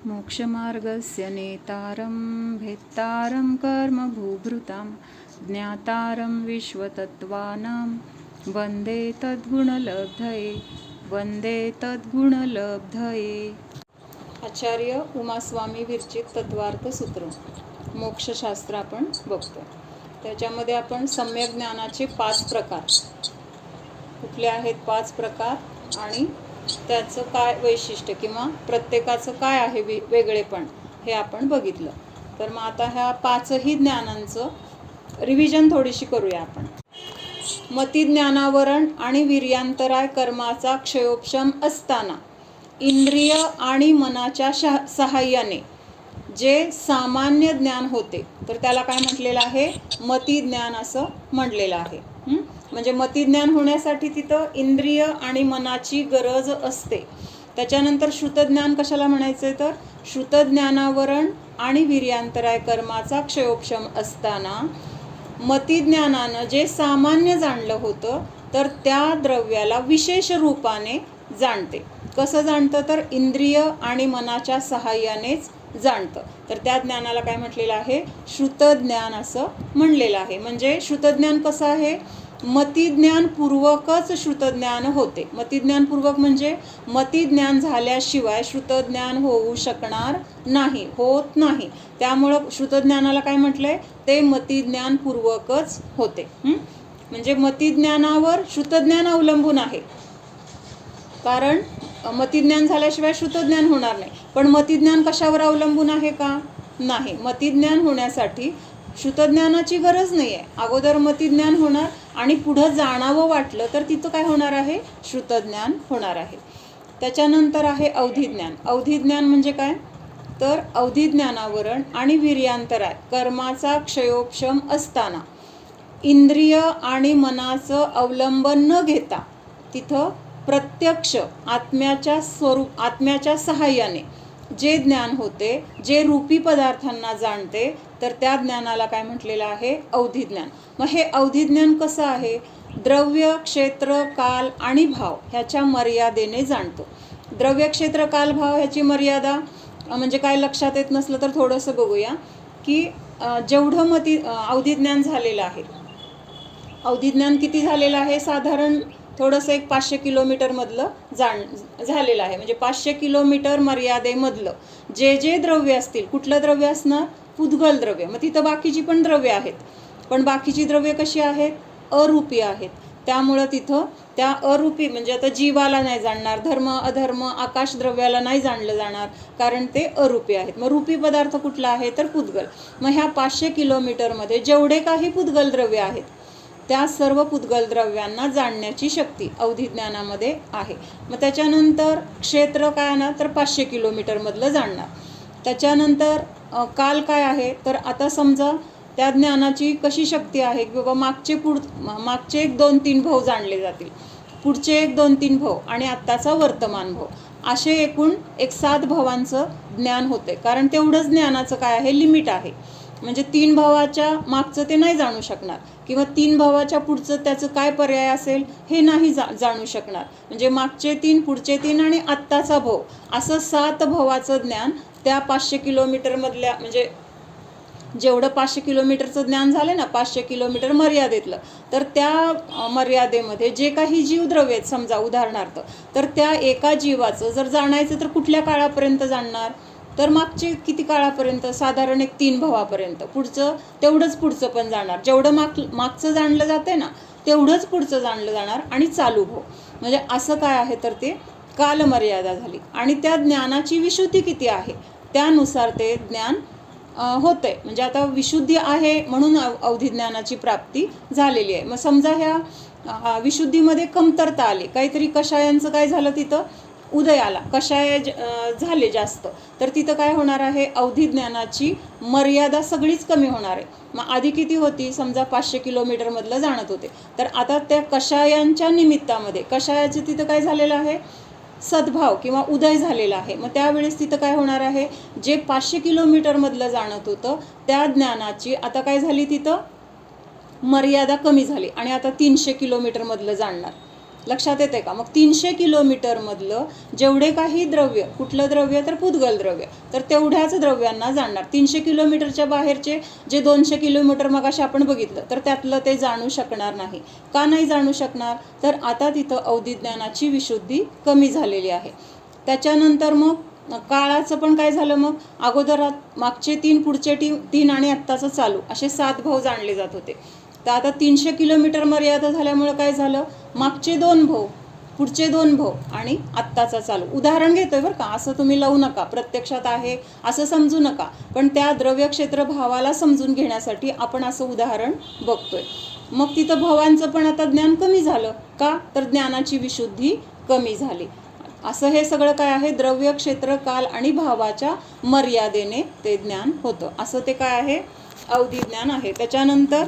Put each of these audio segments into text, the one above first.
मोक्षमार्गस्य नेतारं भेत्तारं कर्मभूभृतां ज्ञातारं विश्वतत्त्वानां वन्दे तद्गुणलब्धये वन्दे तद्गुणलब्धये। आचार्य उमास्वामी विरचित तत्वार्थ सूत्र मोक्षशास्त्र आपण बघतो. त्याच्यामध्ये आपण सम्यक ज्ञानाचे 5 प्रकार कुठले आहेत, 5 प्रकार आणि त्याचं काय वैशिष्ट्य किंवा प्रत्येकाचं काय आहे वेगळेपण हे आपण बघितलं. तर मग आता ह्या 5ही ज्ञानांचं रिव्हिजन थोडीशी करूया आपण. मती ज्ञानावरण आणि वीर्यांतराय कर्माचा क्षयोपशम असताना इंद्रिय आणि मनाच्या सहाय्याने जे सामान्य ज्ञान होते तर त्याला काय म्हटलेलं आहे, मती ज्ञान असं म्हटलेलं आहे. म्हणजे मती ज्ञान होण्यासाठी तिथं इंद्रिय आणि मनाची गरज असते. त्याच्यानंतर श्रुतज्ञान कशाला म्हणायचं आहे, तर श्रुतज्ञानावरण आणि वीर्यांतराय कर्माचा क्षयोपशम असताना मतीज्ञानानं जे सामान्य जाणलं होतं तर त्या द्रव्याला विशेष रूपाने जाणते. कसं जाणतं, तर इंद्रिय आणि मनाच्या सहाय्यानेच जाणतं. तर त्या ज्ञानाला काय म्हटलेलं आहे, श्रुतज्ञान असं म्हणलेलं आहे. म्हणजे श्रुतज्ञान कसं आहे, मतीज्ञानपूर्वकच श्रुतज्ञान होते. मतीज्ञानपूर्वक म्हणजे मतीज्ञान झाल्याशिवाय श्रुतज्ञान होऊ शकणार नाही, होत नाही. त्यामुळं श्रुतज्ञानाला काय म्हटलंय, ते मतीज्ञानपूर्वकच होते. म्हणजे मतीज्ञानावर श्रुतज्ञान अवलंबून आहे, कारण मतीज्ञान झाल्याशिवाय श्रुतज्ञान होणार नाही. पण मतीज्ञान कशावर अवलंबून आहे का, नाही. मतीज्ञान होण्यासाठी श्रुतज्ञानाची गरज नाही आहे. अगोदर मतीज्ञान होणार आणि पुढं जाणावं वाटलं तर तिथं काय होणार आहे, श्रुतज्ञान होणार आहे. त्याच्यानंतर आहे अवधिज्ञान. अवधिज्ञान म्हणजे काय, तर अवधिज्ञानावरण आणि वीर्यांतराय कर्माचा क्षयोपशम असताना इंद्रिय आणि मनाचं अवलंबन न घेता तिथं प्रत्यक्ष आत्म्याच्या सहाय्याने जे ज्ञान होते, जे रूपी पदार्थांना जाणते, तर त्या ज्ञानाला काय म्हटलेलं आहे, अवधिज्ञान. मग हे अवधिज्ञान कसं आहे, द्रव्य क्षेत्र काल आणि भाव ह्याच्या मर्यादेने जाणतो. द्रव्य क्षेत्र काल भाव ह्याची मर्यादा म्हणजे काय लक्षात येत नसलं तर थोडंसं बघूया की जेवढं अवधिज्ञान झालेलं आहे, अवधिज्ञान किती झालेलं आहे, साधारण थोडंसं एक 500 किलोमीटरमधलं झालेलं आहे. म्हणजे 500 किलोमीटर मर्यादेमधलं जे जे द्रव्य असतील, कुठलं द्रव्य असणार, पुद्गल द्रव्य. मग तिथं बाकीची पण द्रव्य आहेत, पण बाकीची द्रव्य कशी आहेत, अरूपी आहेत. त्यामुळं तिथं त्या अरूपी म्हणजे आता जीवाला नाही जाणणार, धर्म अधर्म आकाश द्रव्याला नाही जाणलं जाणार, कारण ते अरूपी आहेत. मग रूपी पदार्थ कुठला आहे, तर पुद्गल. मग ह्या 500 किलोमीटरमध्ये जेवढे काही पुद्गल द्रव्य आहेत त्या सर्व पुद्गल द्रव्यांना जाणण्याची शक्ती अवधिज्ञानामध्ये आहे. मग त्याच्यानंतर क्षेत्र काय ना, तर 500 किलोमीटरमधलं जाणणार. त्याच्यानंतर काल काय आहे, तर आता समजा त्या ज्ञानाची कशी शक्ती आहे की बाबा मागचे 1 2 3 भाव जाणले जातील, पुढचे 1 2 3 भाव आणि आत्ताचा वर्तमान भाव, असे एकूण 7 भावांचं ज्ञान होते. कारण तेवढंच ज्ञानाचं काय आहे, लिमिट आहे. म्हणजे 3 भावाच्या मागचं ते नाही जाणू शकणार किंवा 3 भावाच्या पुढचं त्याचं काय पर्याय असेल हे नाही जाणू शकणार. म्हणजे मागचे 3 पुढचे 3 आणि आत्ताचा भाव असं 7 भावाचं ज्ञान त्या 500 किलोमीटरमधल्या म्हणजे जेवढं 500 किलोमीटरचं ज्ञान झालं ना, 500 किलोमीटर मर्यादेतलं, तर त्या मर्यादेमध्ये जे काही जीवद्रव्य आहेत समजा उदाहरणार्थ, तर त्या एका जीवाचं जर जाणायचं तर कुठल्या काळापर्यंत जाणणार, तर मागचे किती काळापर्यंत, साधारण एक 3 भावापर्यंत. पुढचं तेवढंच पुढचं पण जाणार, जेवढं मागचं जाणलं जाते ना तेवढंच पुढचं जाणलं जाणार आणि चालू भाव. म्हणजे असं काय आहे, तर ते कालमर्यादा झाली. आणि त्या ज्ञानाची विशुद्धी किती आहे त्यानुसार ते ज्ञान होतंय. म्हणजे आता विशुद्धी आहे म्हणून अवधिज्ञानाची प्राप्ती झालेली आहे. मग समजा ह्या विशुद्धीमध्ये कमतरता आली, काहीतरी कषायांचं काय झालं, तिथं उदय आला, कषाय झाले जास्त, तर तिथं काय होणार आहे, अवधिज्ञानाची मर्यादा सगळीच कमी होणार आहे. मग आधी किती होती, समजा 500 किलोमीटरमधलं जाणत होते, तर आता त्या कषायांच्या निमित्तामध्ये कषायाचं तिथं काय झालेलं आहे, सद्भाव किंवा उदय झालेला आहे. मग त्यावेळेस तिथं काय होणार आहे, जे 500 किलोमीटरमधलं जाणत होतं त्या ज्ञानाची आता काय झाली, तिथं मर्यादा कमी झाली आणि आता 300 किलोमीटरमधलं जाणणार. लक्षात येते का? मग 300 किलोमीटरमधलं जेवढे काही द्रव्य, कुठलं द्रव्य तर पुद्गल द्रव्य, तर तेवढ्याच द्रव्यांना जाणणार. 300 किलोमीटरच्या बाहेरचे जे 200 किलोमीटर मगाशी आपण बघितलं, तर त्यातलं ते जाणू शकणार नाही. का नाही जाणू शकणार? तर आता तिथं अवधिज्ञानाची विशुद्धी कमी झालेली आहे. त्याच्यानंतर मग काळाचं पण काय झालं? मग अगोदरात मागचे 3, पुढचे 3 आणि आत्ताचं चालू असे 7 भाव जाणले जात होते. तर आता 300 किलोमीटर मर्यादा झाल्यामुळं काय झालं? मागचे 2 भाव, पुढचे 2 भाव आणि आत्ताचा चालू. उदाहरण घेतोय बरं का, असं तुम्ही लावू नका, प्रत्यक्षात आहे असं समजू नका, पण त्या द्रव्य क्षेत्र भावाला समजून घेण्यासाठी आपण असं उदाहरण बघतोय. मग तिथं भावांचं पण आता ज्ञान कमी झालं. का? तर ज्ञानाची विशुद्धी कमी झाली. असं हे सगळं काय आहे? द्रव्य क्षेत्र काल आणि भावाच्या मर्यादेने ते ज्ञान होतं. असं ते काय आहे? अवधिज्ञान आहे. त्याच्यानंतर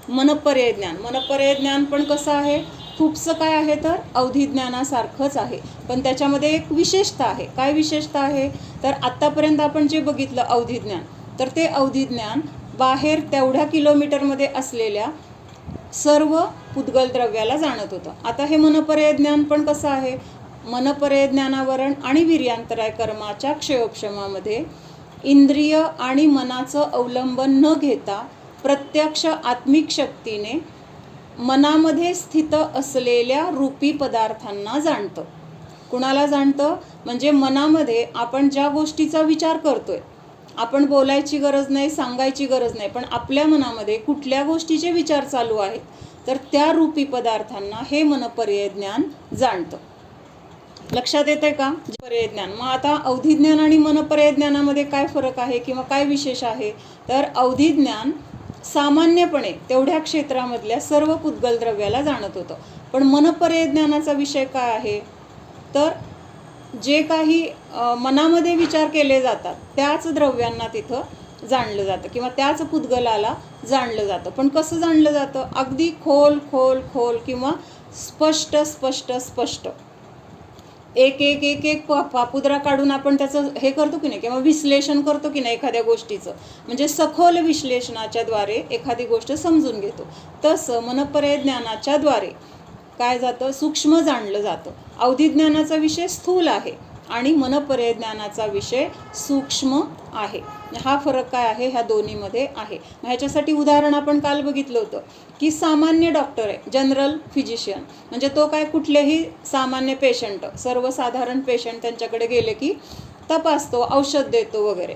मनपर्यय ज्ञान. मनपर्यय ज्ञान पण कसं आहे? खूपसं काय आहे तर अवधिज्ञानासारखंच आहे, पण त्याच्यामध्ये एक विशेषता आहे. काय विशेषता आहे? तर आत्तापर्यंत आपण जे बघितलं अवधिज्ञान, तर ते अवधिज्ञान बाहेर तेवढ्या किलोमीटरमध्ये असलेल्या सर्व पुद्गल द्रव्याला जाणत होतं. आता हे मनपर्यय ज्ञान पण कसं आहे? मनपर्यय ज्ञानावरण आणि वीर्यांतराय कर्माच्या क्षयोपशमामध्ये इंद्रिय आणि मनाचं अवलंबन न घेता प्रत्यक्ष आत्मिक शक्तीने मनामध्ये स्थित असलेल्या रूपी पदार्थांना जाणतं. कुणाला जाणतं? म्हणजे मनामध्ये आपण ज्या गोष्टीचा विचार करतोय, आपण बोलायची गरज नाही, सांगायची गरज नाही, पण आपल्या मनामध्ये कुठल्या गोष्टीचे विचार चालू आहेत, तर त्या रूपी पदार्थांना हे मनपर्यय ज्ञान जाणतं. लक्षात येते का? पर्याय ज्ञान. मग आता अवधिज्ञान आणि मनपर्यय ज्ञानामध्ये काय फरक आहे किंवा काय विशेष आहे? तर अवधिज्ञान सामान्यपणे तेवढ्या क्षेत्रामधल्या सर्व पुद्गल द्रव्याला जाणत होतं, पण मनपर्यय ज्ञानाचा विषय काय आहे? तर जे काही मनामध्ये विचार केले जातात त्याच द्रव्यांना तिथं जाणलं जातं किंवा त्याच पुद्गलाला जाणलं जातं. पण कसं जाणलं जातं? अगदी खोल खोल खोल किंवा स्पष्ट स्पष्ट स्पष्ट एक एक एक एक पापुद्रा काढून आपण त्याचं हे करतो की नाही, किंवा विश्लेषण करतो की नाही एखाद्या गोष्टीचं, म्हणजे सखोल विश्लेषणाच्या द्वारे एखादी गोष्ट समजून घेतो. तसं मनपर्यय ज्ञानाच्या द्वारे काय जातं? सूक्ष्म जाणलं जातं. अवधिज्ञानाचा विषय स्थूल आहे आणि मनपर्यय ज्ञानाचा विषय सूक्ष्म आहे. हा फरक काय आहे? ह्या दोन्हीमध्ये आहे. ह्याच्यासाठी उदाहरण आपण काल बघितलं होतं की सामान्य डॉक्टर आहे, जनरल फिजिशियन, म्हणजे तो काय कुठलेही सामान्य पेशंट, सर्वसाधारण पेशंट त्यांच्याकडे गेले की तपासतो, औषध देतो वगैरे.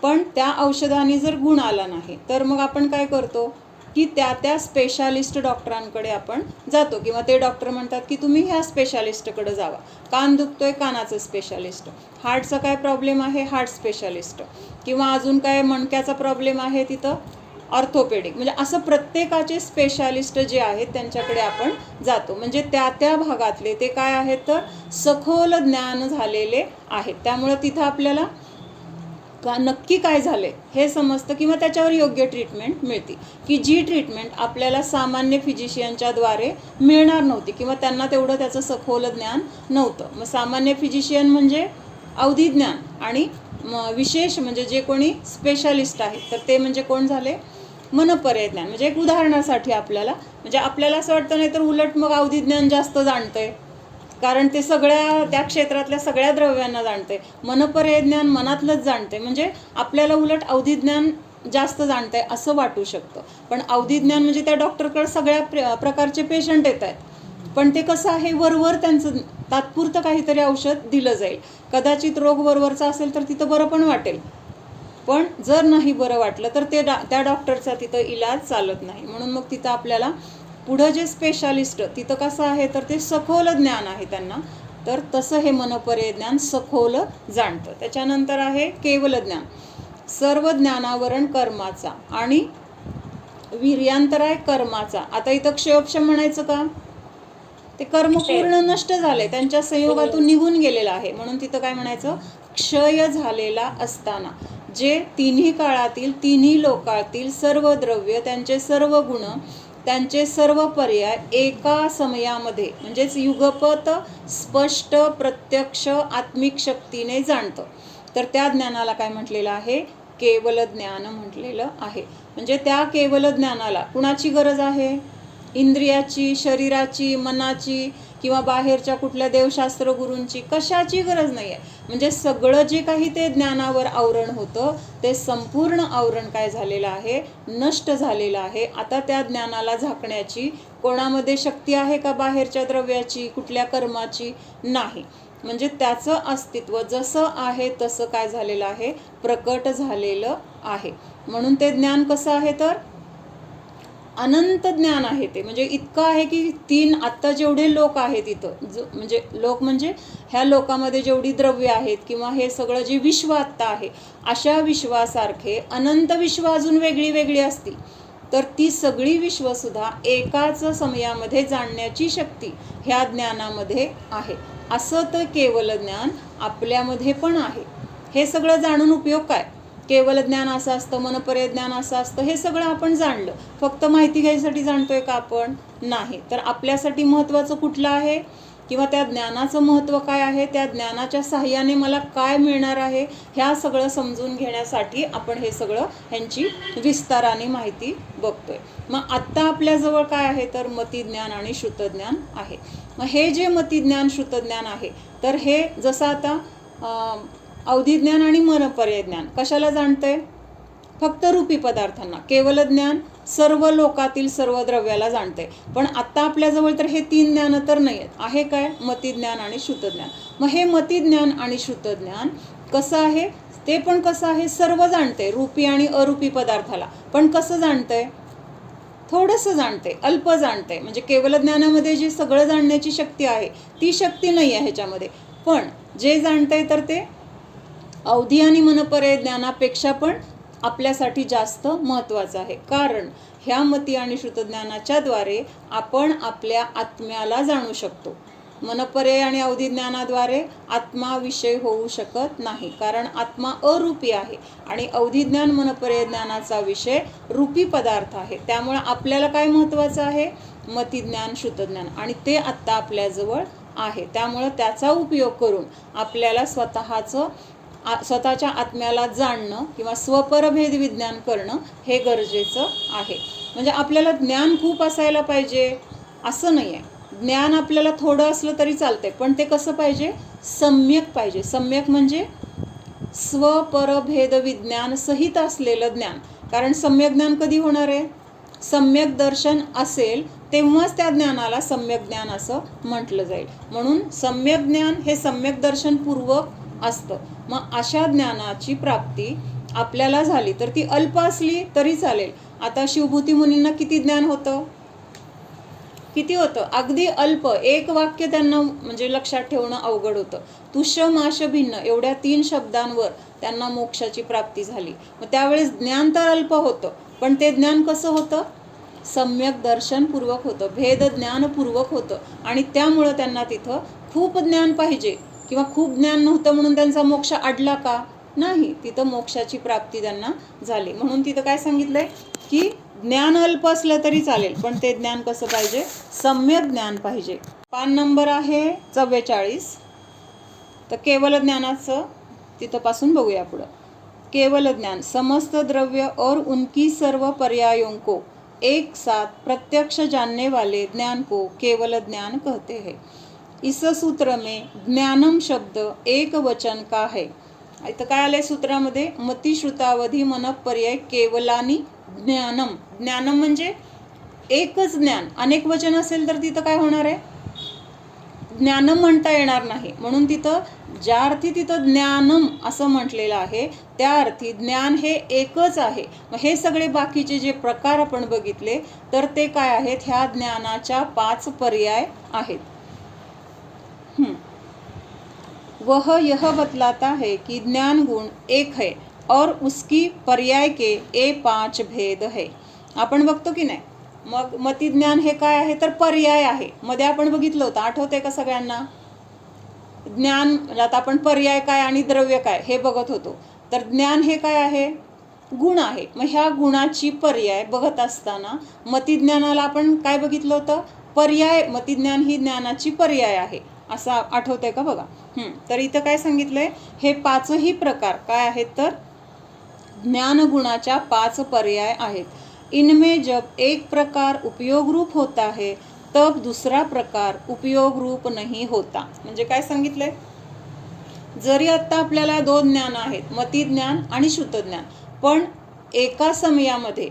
पण त्या औषधाने जर गुण आला नाही तर मग आपण काय करतो की त्या स्पेशालिस्ट डॉक्टरांकडे आपण जातो, किंवा ते डॉक्टर म्हणतात की तुम्ही ह्या स्पेशालिस्टकडे जावा. कान दुखतोय, कानाचं स्पेशालिस्ट. हार्टचा काय प्रॉब्लेम आहे? Heart specialist. किंवा अजून काय मणक्याचा प्रॉब्लेम आहे, तिथं ऑर्थोपेडिक. म्हणजे असं प्रत्येकाचे स्पेशालिस्ट जे आहेत त्यांच्याकडे आपण जातो. म्हणजे त्या भागातले ते काय आहेत तर सखोल ज्ञान झालेले आहेत. त्यामुळं तिथं आपल्याला का नक्की काय झाले हे समजतं किंवा त्याच्यावर योग्य ट्रीटमेंट मिळते, की जी ट्रीटमेंट आपल्याला सामान्य फिजिशियनच्या द्वारे मिळणार नव्हती किंवा त्यांना तेवढं त्याचं सखोल ज्ञान नव्हतं. मग सामान्य फिजिशियन म्हणजे अवधिज्ञान, आणि विशेष म्हणजे जे कोणी स्पेशालिस्ट आहेत तर ते म्हणजे कोण झाले? मनपर्यय ज्ञान. म्हणजे एक उदाहरणासाठी आपल्याला, म्हणजे आपल्याला असं वाटतं नाही तर उलट मग अवधिज्ञान जास्त जाणतंय, कारण ते सगळ्या त्या क्षेत्रातल्या सगळ्या द्रव्यांना जाणते. मनपर्यय ज्ञान मनातलंच जाणते, म्हणजे आपल्याला उलट अवधिज्ञान जास्त जाणतंय असं वाटू शकतं. पण अवधिज्ञान म्हणजे त्या डॉक्टरकडे सगळ्या प्रकारचे पेशंट येत आहेत, पण ते कसं आहे, वरवर त्यांचं तात्पुरतं काहीतरी औषध दिलं जाईल. कदाचित रोग वरवरचा असेल तर तिथं बरं पण वाटेल, पण जर नाही बरं वाटलं तर त्या डॉक्टरचा तिथं इलाज चालत नाही. म्हणून मग तिथं आपल्याला पुढं जे स्पेशालिस्ट तिथं कसं आहे तर ते सखोल ज्ञान आहे त्यांना, तर तसं हे मनपर्यय ज्ञान सखोल जाणतं. त्याच्यानंतर आहे केवल ज्ञान. सर्व ज्ञानावरण कर्माचा आणि वीर्यांतराय कर्माचा. आता इथं क्षयोपशम म्हणायचं का? ते कर्म पूर्ण नष्ट झाले, त्यांच्या संयोगातून निघून गेलेलं आहे, म्हणून तिथं काय म्हणायचं? क्षय झालेला असताना जे तिन्ही काळातील तिन्ही लोकातील सर्व द्रव्य, त्यांचे सर्व गुण, त्यांचे सर्व पर्याय एका समयामध्ये म्हणजेच युगपत स्पष्ट प्रत्यक्ष आत्मिक शक्तीने जाणतं, तर त्या ज्ञानाला काय म्हटलेलं आहे? केवल ज्ञान म्हटलेलं आहे. म्हणजे त्या केवल ज्ञानाला कुणाची गरज आहे? इंद्रियाची, शरीराची, मनाची किंवा बाहेरच्या कुठल्या देवशास्त्र गुरूंची कशाची गरज नाही आहे. म्हणजे सगळं जे काही ते ज्ञानावर आवरण होतं ते संपूर्ण आवरण काय झालेलं आहे, नष्ट झालेलं आहे. आता त्या ज्ञानाला झाकण्याची कोणामध्ये शक्ती आहे का बाहेरच्या द्रव्याची, कुठल्या कर्माची? नाही. म्हणजे त्याचं अस्तित्व जसं आहे तसं काय झालेलं आहे, प्रकट झालेलं आहे. म्हणून ते ज्ञान कसं आहे तर अनंत ज्ञान आहे ते. म्हणजे इतकं आहे की आत्ता जेवढे लोक आहेत इथं, म्हणजे लोक म्हणजे ह्या लोकांमध्ये जेवढी द्रव्य आहेत किंवा हे सगळं जे विश्व आत्ता आहे, अशा विश्वासारखे अनंत विश्व अजून वेगळी वेगळी असतील तर ती सगळी विश्वसुद्धा एकाच समयामध्ये जाणण्याची शक्ती ह्या ज्ञानामध्ये आहे. असं तर केवल ज्ञान आपल्यामध्ये पण आहे. हे सगळं जाणून उपयोग काय? केवल ज्ञान असं असतं, मनपर्य ज्ञान असं असतं, हे सगळं आपण जाणलं. फक्त माहिती घ्यायसाठी जाणतोय का आपण? नाही. तर आपल्यासाठी महत्त्वाचं कुठलं आहे किंवा त्या ज्ञानाचं महत्त्व काय आहे, त्या ज्ञानाच्या साहाय्याने मला काय मिळणार आहे, ह्या सगळं समजून घेण्यासाठी आपण हे सगळं ह्यांची विस्ताराने माहिती बघतोय. मग आत्ता आपल्याजवळ काय आहे तर मतिज्ञान आणि श्रुतज्ञान आहे. मग हे जे मतिज्ञान श्रुतज्ञान आहे तर हे जसं आता अवधिज्ञान आणि मनपर्य ज्ञान कशाला जाणतंय? फक्त रूपी पदार्थांना. केवल ज्ञान सर्व लोकातील सर्व द्रव्याला जाणते. पण आत्ता आपल्याजवळ तर हे 3 ज्ञान तर नाही आहेत. आहे काय? मतिज्ञान आणि श्रुतज्ञान. मग हे मतिज्ञान आणि श्रुतज्ञान कसं आहे? ते पण कसं आहे? सर्व जाणते, रूपी आणि अरूपी पदार्थाला. पण कसं जाणतंय? थोडंसं जाणते, अल्प जाणते. म्हणजे केवल ज्ञानामध्ये जी सगळं जाणण्याची शक्ती आहे ती शक्ती नाही आहे ह्याच्यामध्ये. पण जे जाणते तर ते अवधी आणि मनपर्य ज्ञानापेक्षा पण आपल्यासाठी जास्त महत्त्वाचं आहे. कारण ह्या मती आणि श्रुतज्ञानाच्या द्वारे आपण आपल्या आत्म्याला जाणू शकतो. मनपर्य आणि अवधी ज्ञानाद्वारे आत्मा विषय होऊ शकत नाही, कारण आत्मा अरूपी आहे आणि अवधी ज्ञान मनपर्य ज्ञानाचा विषय रूपी पदार्थ आहे. त्यामुळे आपल्याला काय महत्त्वाचं आहे? मतिज्ञान, श्रुतज्ञान, आणि ते आत्ता आपल्याजवळ आहे. त्यामुळं त्याचा उपयोग करून आपल्याला स्वतःच्या आत्म्याला जाणणं किंवा स्वपरभेद विज्ञान करणं हे गरजेचं आहे. म्हणजे आपल्याला ज्ञान खूप असायला पाहिजे असं नाही आहे. ज्ञान आपल्याला थोडं असलं तरी चालतंय, पण ते कसं पाहिजे? सम्यक पाहिजे. सम्यक म्हणजे स्वपरभेद विज्ञान सहित असलेलं ज्ञान. कारण सम्यक ज्ञान कधी होणार आहे? सम्यक दर्शन असेल तेव्हाच त्या ज्ञानाला सम्यक ज्ञान असं म्हटलं जाईल. म्हणून सम्यक ज्ञान हे सम्यक दर्शनपूर्वक असतं. मग अशा ज्ञानाची प्राप्ती आपल्याला झाली तर ती अल्प असली तरी चालेल. आता शिवभूती मुनींना किती ज्ञान होतं? किती होतं? अगदी अल्प. एक वाक्य त्यांना म्हणजे लक्षात ठेवणं अवघड होतं. तुष माश भिन्न एवढ्या 3 शब्दांवर त्यांना मोक्षाची प्राप्ती झाली. मग त्यावेळेस ज्ञान तर अल्प होतं, पण ते ज्ञान कसं होतं? सम्यक दर्शनपूर्वक होतं, भेद ज्ञानपूर्वक होतं. आणि त्यामुळं त्यांना तिथं खूप ज्ञान पाहिजे किंवा खूप ज्ञान नव्हतं म्हणून त्यांचा मोक्ष अडला का? नाही. तिथं मोक्षाची प्राप्ती त्यांना झाली. म्हणून तिथं काय सांगितलंय की ज्ञान अल्प असलं तरी चालेल, पण ते ज्ञान कसं पाहिजे? सम्यक ज्ञान पाहिजे. पान नंबर आहे 44. तर केवल ज्ञानाचं तिथंपासून बघूया पुढं. केवल ज्ञान समस्त द्रव्य और उनकी सर्व पर्यायों को एक साथ प्रत्यक्ष जानने वाले ज्ञान को केवल ज्ञान कहते हैं. इस सूत्र में ज्ञानम शब्द एक वचन का है. इथं काय आलंय सूत्रामध्ये? मती श्रुतावधी मन पर्याय केवलानी ज्ञानम. ज्ञानम म्हणजे एकच ज्ञान. अनेक वचन असेल तर तिथं काय होणार आहे? ज्ञानम म्हणता येणार नाही. म्हणून तिथं ज्या अर्थी तिथं ज्ञानम असं म्हटलेलं आहे त्या अर्थी ज्ञान हे एकच आहे. मग हे सगळे बाकीचे जे प्रकार आपण बघितले तर ते काय आहेत? ह्या ज्ञानाच्या 5 पर्याय आहेत. वह यह बतलाता है कि ज्ञान गुण एक है और उसकी पर्याय के ये 5 भेद है. आपण बघतो की नाही? मग मतिज्ञान हे काय आहे तर पर्याय आहे. मध्ये आपण बघितलं होतं, आठवतंय का सगळ्यांना? ज्ञान, आता आपण पर्याय काय आणि द्रव्य काय हे बघत होतो. तर ज्ञान हे काय आहे? गुण आहे. मग ह्या गुणाची पर्याय बघत असताना मतिज्ञानाला आपण काय बघितलं होतं? पर्याय. मतिज्ञान ही ज्ञानाची पर्याय आहे असं आठवतंय का? बघा. तर इथं काय सांगितलंय? हे 5ही प्रकार काय आहेत तर ज्ञानगुणाच्या 5 पर्याय आहेत. इनमें जब एक प्रकार उपयोग रूप होता है तब दूसरा प्रकार उपयोग रूप नहीं होता. म्हणजे काय सांगितलंय? जरी आत्ता आपल्याला दोन ज्ञान आहेत, मती ज्ञान आणि श्रुत ज्ञान, पण एका समयामध्ये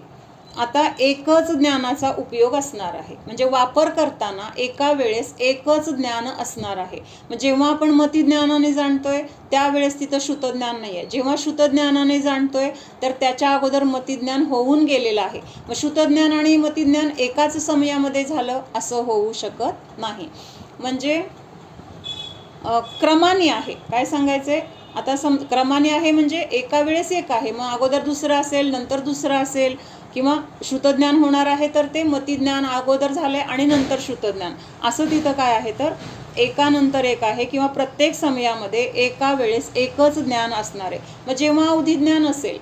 आता एकच ज्ञानाचा उपयोग असणार आहे. म्हणजे वापर करताना एका वेळेस एकच ज्ञान असणार आहे. मग जेव्हा आपण मती ज्ञानाने जाणतोय त्यावेळेस तिथं श्रुत ज्ञान नाही आहे. जेव्हा श्रुत ज्ञानाने जाणतोय तर त्याच्या अगोदर मती ज्ञान होऊन गेलेलं आहे. मग श्रुत ज्ञान आणि मती ज्ञान एकाच समयामध्ये झालं असं होऊ शकत नाही. म्हणजे क्रमाने आहे. काय सांगायचंय आता? क्रमाने आहे म्हणजे एका वेळेस एक आहे, मग अगोदर दुसरं असेल, नंतर दुसरं असेल, किंवा श्रुतज्ञान होणार आहे तर ते मतिज्ञान अगोदर झालंय आणि नंतर श्रुतज्ञान, असं तिथं काय आहे तर एकानंतर एक आहे, किंवा प्रत्येक समयामध्ये एका वेळेस एकच ज्ञान असणार आहे. मग जेव्हा अवधिज्ञान असेल,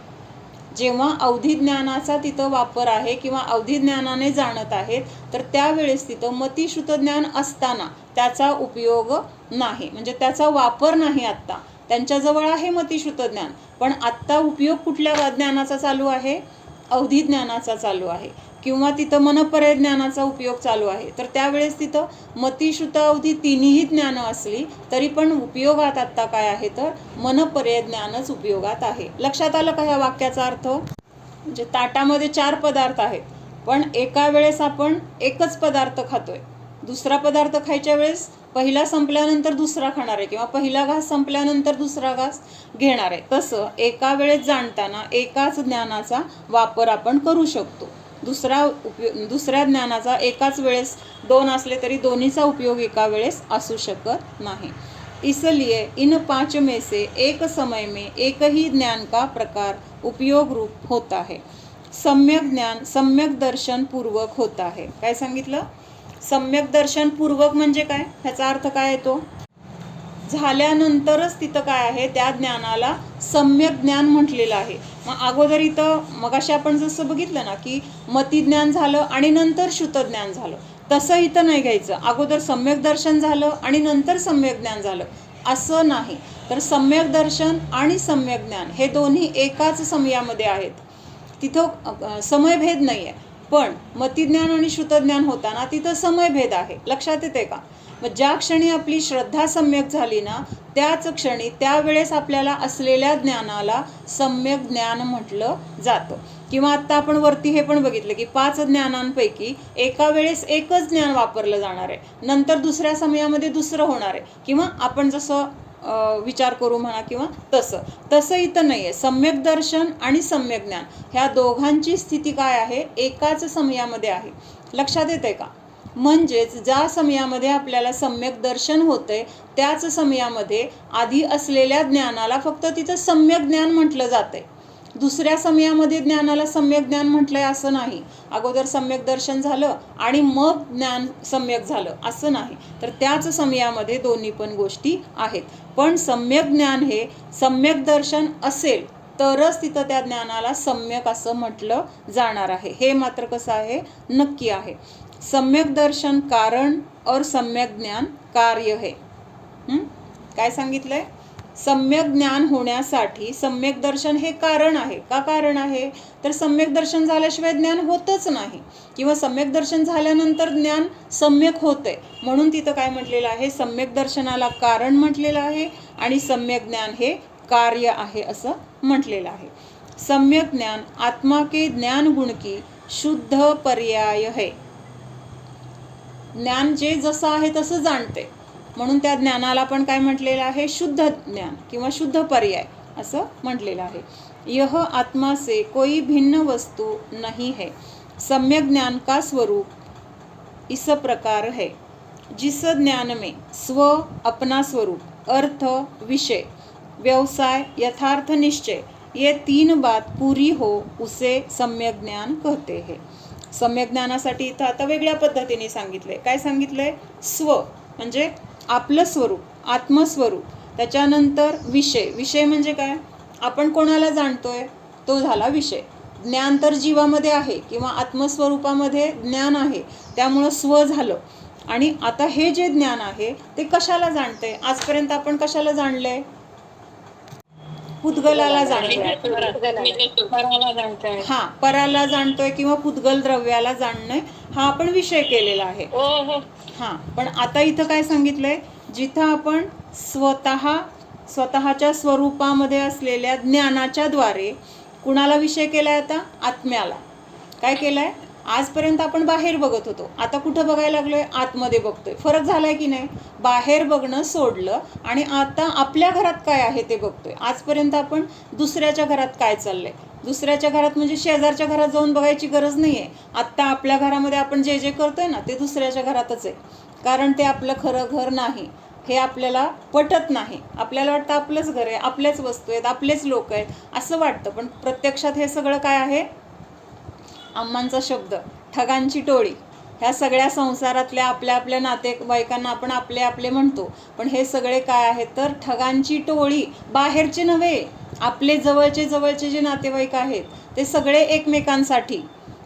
जेव्हा अवधिज्ञानाचा तिथं वापर आहे किंवा अवधिज्ञानाने जाणत आहेत, तर त्यावेळेस तिथं मती श्रुतज्ञान असताना त्याचा उपयोग नाही, म्हणजे त्याचा वापर नाही. आत्ता त्यांच्याजवळ आहे मती श्रुतज्ञान, पण आत्ता उपयोग कुठल्या ज्ञानाचा चालू आहे? अवधिज्ञानाचा चालू आहे, किंवा तिथं मनपर्यय ज्ञानाचा उपयोग चालू आहे. तर त्यावेळेस तिथं मती श्रुत अवधी तिन्ही ज्ञानं असली तरी पण उपयोगात आत्ता काय आहे तर मनपर्यय ज्ञानच उपयोगात आहे. लक्षात आलं का ह्या वाक्याचा अर्थ? म्हणजे ताटामध्ये 4 पदार्थ आहेत, पण एका वेळेस आपण एकच पदार्थ खातोय. दुसरा पदार्थ खायच्या वेळेस पहिला संपल्यानंतर दुसरा खाणार आहे, किंवा पहिला घास संपल्यानंतर दुसरा घास घेणार आहे. तसं एका वेळेस जाणताना एकाच ज्ञानाचा वापर आपण करू शकतो. दुसऱ्या ज्ञानाचा एकाच वेळेस 2 असले तरी दोन्हीचा उपयोग एका वेळेस असू शकत नाही. इसलिए इन 5 में से एक समय में एक ही ज्ञान का प्रकार उपयोग रूप होता है. सम्यक ज्ञान सम्यक दर्शन पूर्वक होता है. काय सांगितलं? सम्यक दर्शन पूर्वक म्हणजे काय? ह्याचा अर्थ काय येतो? झाल्यानंतरच तिथं काय आहे, त्या ज्ञानाला सम्यक ज्ञान म्हटलेलं आहे. मग अगोदर इथं मगाशी आपण जसं बघितलं ना की मतिज्ञान झालं आणि नंतर श्रुतज्ञान झालं, तसं इथं नाही घ्यायचं. अगोदर सम्यक दर्शन झालं आणि नंतर सम्यक ज्ञान झालं असं नाही. तर सम्यक दर्शन आणि सम्यक ज्ञान हे दोन्ही एकाच समयामध्ये आहेत, तिथं समयभेद नाही आहे. पण मतिज्ञान आणि श्रुतज्ञान होताना तिथं समयभेद आहे. लक्षात येते का? मग ज्या क्षणी आपली श्रद्धा सम्यक झाली ना, त्याच क्षणी त्यावेळेस आपल्याला असलेल्या ज्ञानाला सम्यक ज्ञान म्हटलं जातं. किंवा आत्ता आपण वरती हे पण बघितलं की 5 ज्ञानांपैकी एका वेळेस एकच ज्ञान वापरलं जाणार आहे, नंतर दुसऱ्या समयामध्ये दुसरं होणार आहे, किंवा आपण जसं विचार करू म्हणा, किंवा तसं इथं नाही आहे. सम्यक दर्शन आणि सम्यक ज्ञान ह्या दोघांची स्थिती काय आहे? एकाच समयामध्ये आहे. लक्षात येते का? म्हणजेच ज्या समयामध्ये आपल्याला सम्यक दर्शन होतंय त्याच समयामध्ये आधी असलेल्या ज्ञानाला फक्त तिथं सम्यक ज्ञान म्हटलं जातंय. दुसऱ्या समयामध्ये ज्ञानाला सम्यक ज्ञान म्हटलंय असं नाही. अगोदर सम्यक दर्शन झालं आणि मग ज्ञान सम्यक झालं असं नाही. तर त्याच समयामध्ये दोन्ही पण गोष्टी आहेत. पण सम्यक ज्ञान हे सम्यक दर्शन असेल तरच तिथं त्या ज्ञानाला सम्यक असं म्हटलं जाणार आहे. हे मात्र कसं आहे? नक्की आहे. सम्यक दर्शन कारण और सम्यक ज्ञान कार्य है. काय सांगितलंय? सम्यक ज्ञान होण्यासाठी सम्यक दर्शन हे कारण आहे. का कारण आहे? तर सम्यक दर्शन झाल्याशिवाय ज्ञान होतच नाही, किंवा सम्यक दर्शन झाल्यानंतर ज्ञान सम्यक होतंय. म्हणून तिथं काय म्हटलेलं आहे? सम्यक दर्शनाला कारण म्हटलेलं आहे आणि सम्यक ज्ञान हे कार्य आहे असं म्हटलेलं आहे. सम्यक ज्ञान आत्मा के ज्ञान गुण की शुद्ध पर्याय है. ज्ञान जे जसं आहे तसं जाणते, म्हणून त्या ज्ञानाला पण काय म्हटलेलं आहे? शुद्ध ज्ञान किंवा शुद्ध पर्याय असं म्हटलेलं आहे. यह आत्मा से कोई भिन्न वस्तु नहीं है. सम्यक ज्ञान का स्वरूप इस प्रकार है. जिस ज्ञान में स्व अपना स्वरूप, अर्थ, विषय, व्यवसाय, यथार्थ निश्चय ये 3 बात पूरी हो उसे सम्यक ज्ञान कहते हैं. सम्यक ज्ञानासाठी इथं आता वेगळ्या पद्धतीने सांगितलंय. काय सांगितलंय? स्व म्हणजे आपलं स्वरूप, आत्मस्वरूप. त्याच्यानंतर विषय म्हणजे काय? आपण कोणाला जाणतोय तो झाला विषय. ज्ञान तर जीवामध्ये आहे किंवा आत्मस्वरूपामध्ये ज्ञान आहे, त्यामुळं स्व झालं. आणि आता हे जे ज्ञान आहे ते कशाला जाणते? आजपर्यंत आपण कशाला जाणलंय? पुद्गलाला जाणतोय. हा, पराला जाणतोय किंवा पुद्गल द्रव्याला जाणणे हा आपण विषय केलेला आहे. हा, पण आता इथं काय सांगितलंय, जिथं आपण स्वतःच्या स्वरूपामध्ये असलेल्या ज्ञानाच्या द्वारे कुणाला विषय केलाय, आता आत्म्याला काय केलंय. आजपर्यंत आपण बाहेर बघत होतो, आता कुठं बघायला लागलोय, आतमध्ये बघतोय. फरक झालाय की नाही. बाहेर बघणं सोडलं आणि आता आपल्या घरात काय आहे ते बघतोय. आजपर्यंत आपण दुसऱ्याच्या घरात काय चाललंय, दुसऱ्याच्या घरात म्हणजे शेजारच्या घरात जाऊन बघायची गरज नाहीये. आत्ता आपल्या घरामध्ये आपण जे जे करतोय ना, ते दुसऱ्याच्या घरातच आहे. कारण ते आपलं खरं घर नाही, हे आपल्याला पटत नाही. आपल्याला वाटतं आपलंच घर आहे, आपल्याच वस्तू आहेत, आपलेच लोक आहेत असं वाटतं. पण प्रत्यक्षात हे सगळं काय आहे, अम्मांचा शब्द, ठगांची टोळी. ह्या सगळ्या संसारातल्या आपल्या नातेवाईकांना आपण आपले आपले म्हणतो, पण हे सगळे काय आहेत तर ठगांची टोळी. बाहेरचे नव्हे, आपले जवळचे जे नातेवाईक आहेत ते सगळे एकमेकांसाठी,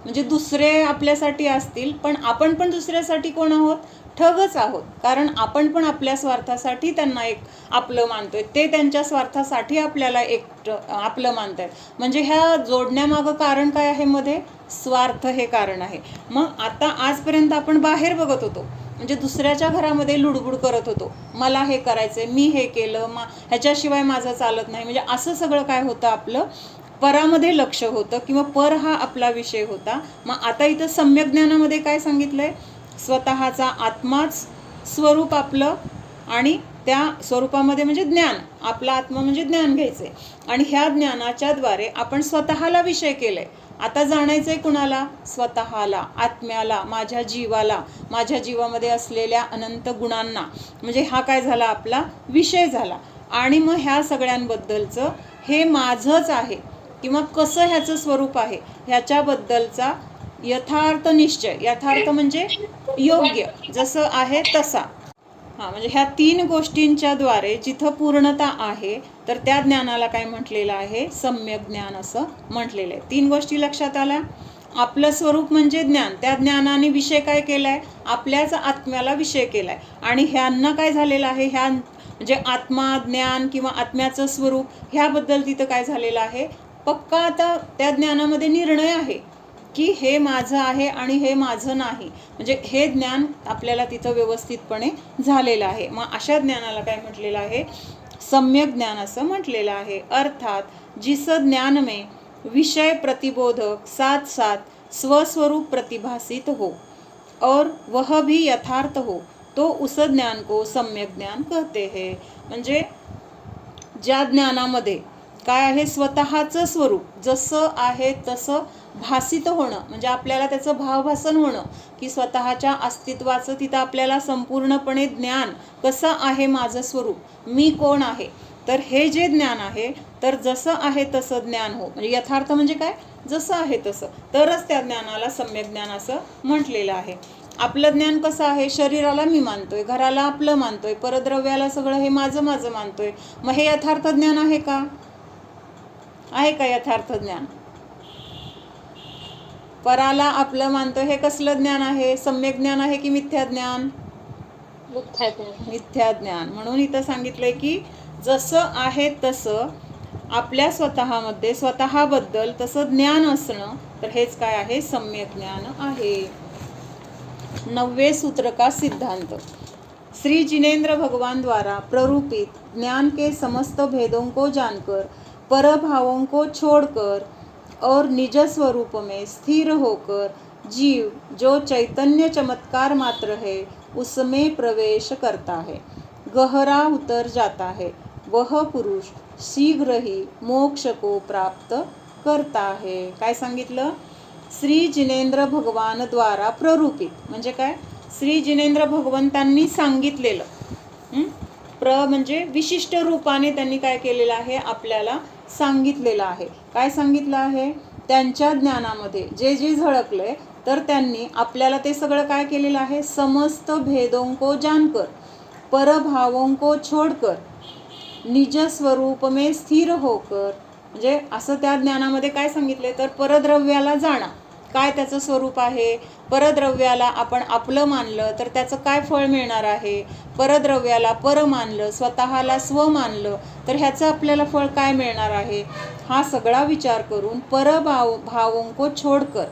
म्हणजे दुसरे आपल्यासाठी असतील, पण आपण पण दुसऱ्यासाठी कोण आहोत, ठगच आहोत. कारण आपण पण आपल्या स्वार्थासाठी त्यांना एक आपलं मानतोय, ते त्यांच्या स्वार्थासाठी आपल्याला एक आपलं मानतायत. म्हणजे ह्या जोडण्यामागं कारण काय आहे, मध्ये स्वार्थ हे कारण आहे. मग आता आजपर्यंत आपण बाहेर बघत होतो, म्हणजे दुसऱ्याच्या घरामध्ये लुडबुड करत होतो, मला हे करायचंय, मी हे केलं, ह्याच्याशिवाय माझं चालत नाही. म्हणजे असं सगळं काय होतं, आपलं परामध्ये लक्ष होतं किंवा पर हा आपला विषय होता. मग आता इथं सम्यक ज्ञानामध्ये काय सांगितलंय, स्वतःचा आत्माच स्वरूप आपलं आणि त्या स्वरूपामध्ये म्हणजे ज्ञान, आपला आत्मा म्हणजे ज्ञान घ्यायचंय आणि ह्या ज्ञानाच्या द्वारे आपण स्वतःला विषय केलंय. आता जाणायचंय कुणाला, स्वतःला, आत्म्याला, माझ्या जीवाला, माझ्या जीवामध्ये असलेल्या अनंत गुणांना. म्हणजे हा काय झाला, आपला विषय झाला. आणि मग ह्या सगळ्यांबद्दलचं हे माझंच आहे किंवा कसं ह्याचं स्वरूप आहे ह्याच्याबद्दलचा यथार्थ निश्चय. यथार्थ म्हणजे योग्य, जसं आहे तसा. हां, म्हणजे ह्या 3 गोष्टींच्या द्वारे जिथं पूर्णता आहे तर त्या ज्ञानाला काय म्हटलेलं आहे, सम्यक ज्ञान असं म्हटलेलं आहे. 3 गोष्टी लक्षात आल्या. आपलं स्वरूप म्हणजे ज्ञान, त्या ज्ञानाने विषय काय केलाय, आपल्याच आत्म्याला विषय केलाय. आणि ह्यांना काय झालेलं आहे, ह्या म्हणजे आत्मा, ज्ञान किंवा आत्म्याचं स्वरूप ह्याबद्दल तिथं काय झालेलं आहे, पक्का आता त्या ज्ञानामध्ये निर्णय आहे की हे माझं आहे आणि हे माझं नाही. म्हणजे हे ज्ञान आपल्याला तिथं व्यवस्थितपणे झालेलं आहे. मग अशा ज्ञानाला काय म्हटलेलं आहे, सम्यक ज्ञान असं म्हटलेलं आहे. अर्थात जिस ज्ञान में विषय प्रतिबोधक साथ साथ स्वस्वरूप प्रतिभासित हो और वह भी यथार्थ हो तो उस ज्ञान को सम्यक ज्ञान कहते हैं. म्हणजे ज्या ज्ञानामध्ये काय आहे, स्वतःचं स्वरूप जसं आहे तसं भासित होणं, म्हणजे आपल्याला त्याचं भावभासन होणं की स्वतःच्या अस्तित्वाचं तिथं आपल्याला संपूर्णपणे ज्ञान कसं आहे, माझं स्वरूप, मी कोण आहे. तर हे जे ज्ञान आहे तर जसं आहे तसं ज्ञान हो, म्हणजे यथार्थ म्हणजे काय, जसं आहे तसं, तरच त्या ज्ञानाला सम्यक ज्ञान असं म्हटलेलं आहे. आपलं ज्ञान कसं आहे, शरीराला मी मानतोय, घराला आपलं मानतोय, परद्रव्याला सगळं हे माझं माझं मानतोय. मग हे यथार्थ ज्ञान आहे का, आहे का यथार्थ ज्ञान. पराला आपलं मानतोय, हे कसलं ज्ञान आहे, सम्यक ज्ञान आहे की मिथ्या ज्ञान, मिथ्या ज्ञान. म्हणून इथं सांगितलंय की जसं आहे तसं आपल्या स्वतःमध्ये स्वतःबद्दल तसं ज्ञान असणं, तर हेच काय आहे, सम्यक ज्ञान आहे. 9वें सूत्र का सिद्धांत. श्री जिनेन्द्र भगवान द्वारा प्ररूपित ज्ञान के समस्त भेदों को जानकर, पर भावों को छोड़कर और निज स्वरूप में स्थिर होकर जीव जो चैतन्य चमत्कार मात्र है उसमें प्रवेश करता है, गहरा उतर जाता है, वह पुरुष शीघ्र ही मोक्ष को प्राप्त करता है. काय सांगितलं, श्री जिनेन्द्र भगवान द्वारा प्ररूपित म्हणजे काय, श्री जिनेन्द्र भगवंतांनी सांगितलेलं. म्हणजे विशिष्ट रूपाने त्यांनी काय केलेलं आहे, आपल्याला सांगितलेलं आहे. काय सांगितलं आहे, त्यांच्या ज्ञानामध्ये जे जे झळकलंय तर त्यांनी आपल्याला ते सगळं काय केलेलं आहे, समस्त भेदों को जानकर, परभावों को छोड़कर, निज स्वरूप में स्थिर होकर, म्हणजे असं त्या ज्ञानामध्ये काय सांगितले तर परद्रव्याला जाणा काय त्याचं स्वरूप आहे, परद्रव्याला आपण आपलं मानलं तर त्याचं काय फळ मिळणार आहे, परद्रव्याला पर मानलं, स्वतःला स्व मानलं तर ह्याचं आपल्याला फळ काय मिळणार आहे, हा सगळा विचार करून भावों को छोडकर,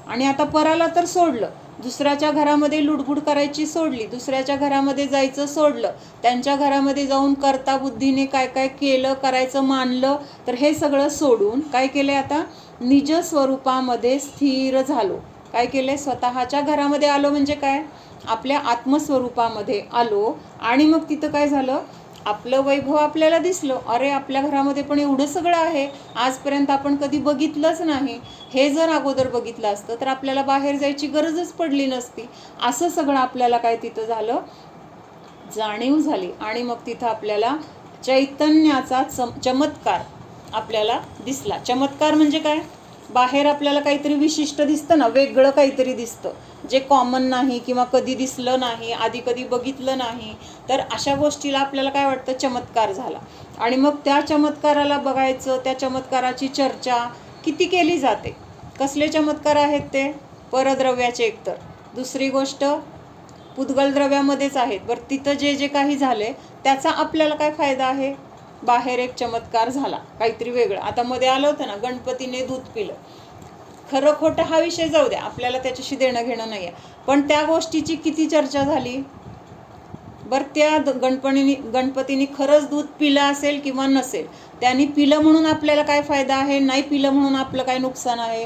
आणि आता पराला तर सोडलं, दुसऱ्याच्या घरामध्ये लुडबुड करायची सोडली, दुसऱ्याच्या घरामध्ये जायचं सोडलं, त्यांच्या घरामध्ये जाऊन करता बुद्धीने काय काय केलं करायचं मानलं, तर हे सगळं सोडून काय केले, आता निज स्वरूपामध्ये स्थिर झालो. काय केले, स्वतःच्या घरामध्ये आलो, म्हणजे काय, आपल्या आत्मस्वरूपामध्ये आलो. आणि मग तिथं काय झालं, आपलं वैभव आपल्याला दिसलं, अरे आपल्या घरामध्ये पण एवढं सगळं आहे, आजपर्यंत आपण कधी बघितलंच नाही, हे जर अगोदर बघितलं असतं तर आपल्याला बाहेर जायची गरजच पडली नसती. असं सगळं आपल्याला काय तिथं झालं, जाणीव झाली. आणि मग तिथं आपल्याला चैतन्याचा चमत्कार आपल्याला दिसला. चमत्कार म्हणजे काय, बाहेर आपल्याला काहीतरी विशिष्ट दिसतं ना, वेगळं काहीतरी दिसतं, जे कॉमन नाही किंवा कधी दिसलं नाही, आधी कधी बघितलं नाही, तर अशा गोष्टीला आपल्याला काय वाटतं, चमत्कार झाला. आणि मग त्या चमत्काराला बघायचं, त्या चमत्काराची चर्चा किती केली जाते. कसले चमत्कार आहेत ते, परद्रव्याचे एकतर, दुसरी गोष्ट पुद्गल द्रव्यामध्येच आहेत. बरं तिथं जे जे काही झाले त्याचा आपल्याला काय फायदा आहे, बाहेर एक चमत्कार झाला काहीतरी वेगळं. आता मध्ये आलं होतं ना, गणपतीने दूध पिलं, खरं खोटं हा विषय जाऊ द्या, आपल्याला त्याच्याशी देणं घेणं नाही आहे, पण त्या गोष्टीची किती चर्चा झाली. बरं त्या गणपतीने खरंच दूध पिलं असेल किंवा नसेल, त्यांनी पिलं म्हणून आपल्याला काय फायदा आहे, नाही पिलं म्हणून आपलं काय नुकसान आहे,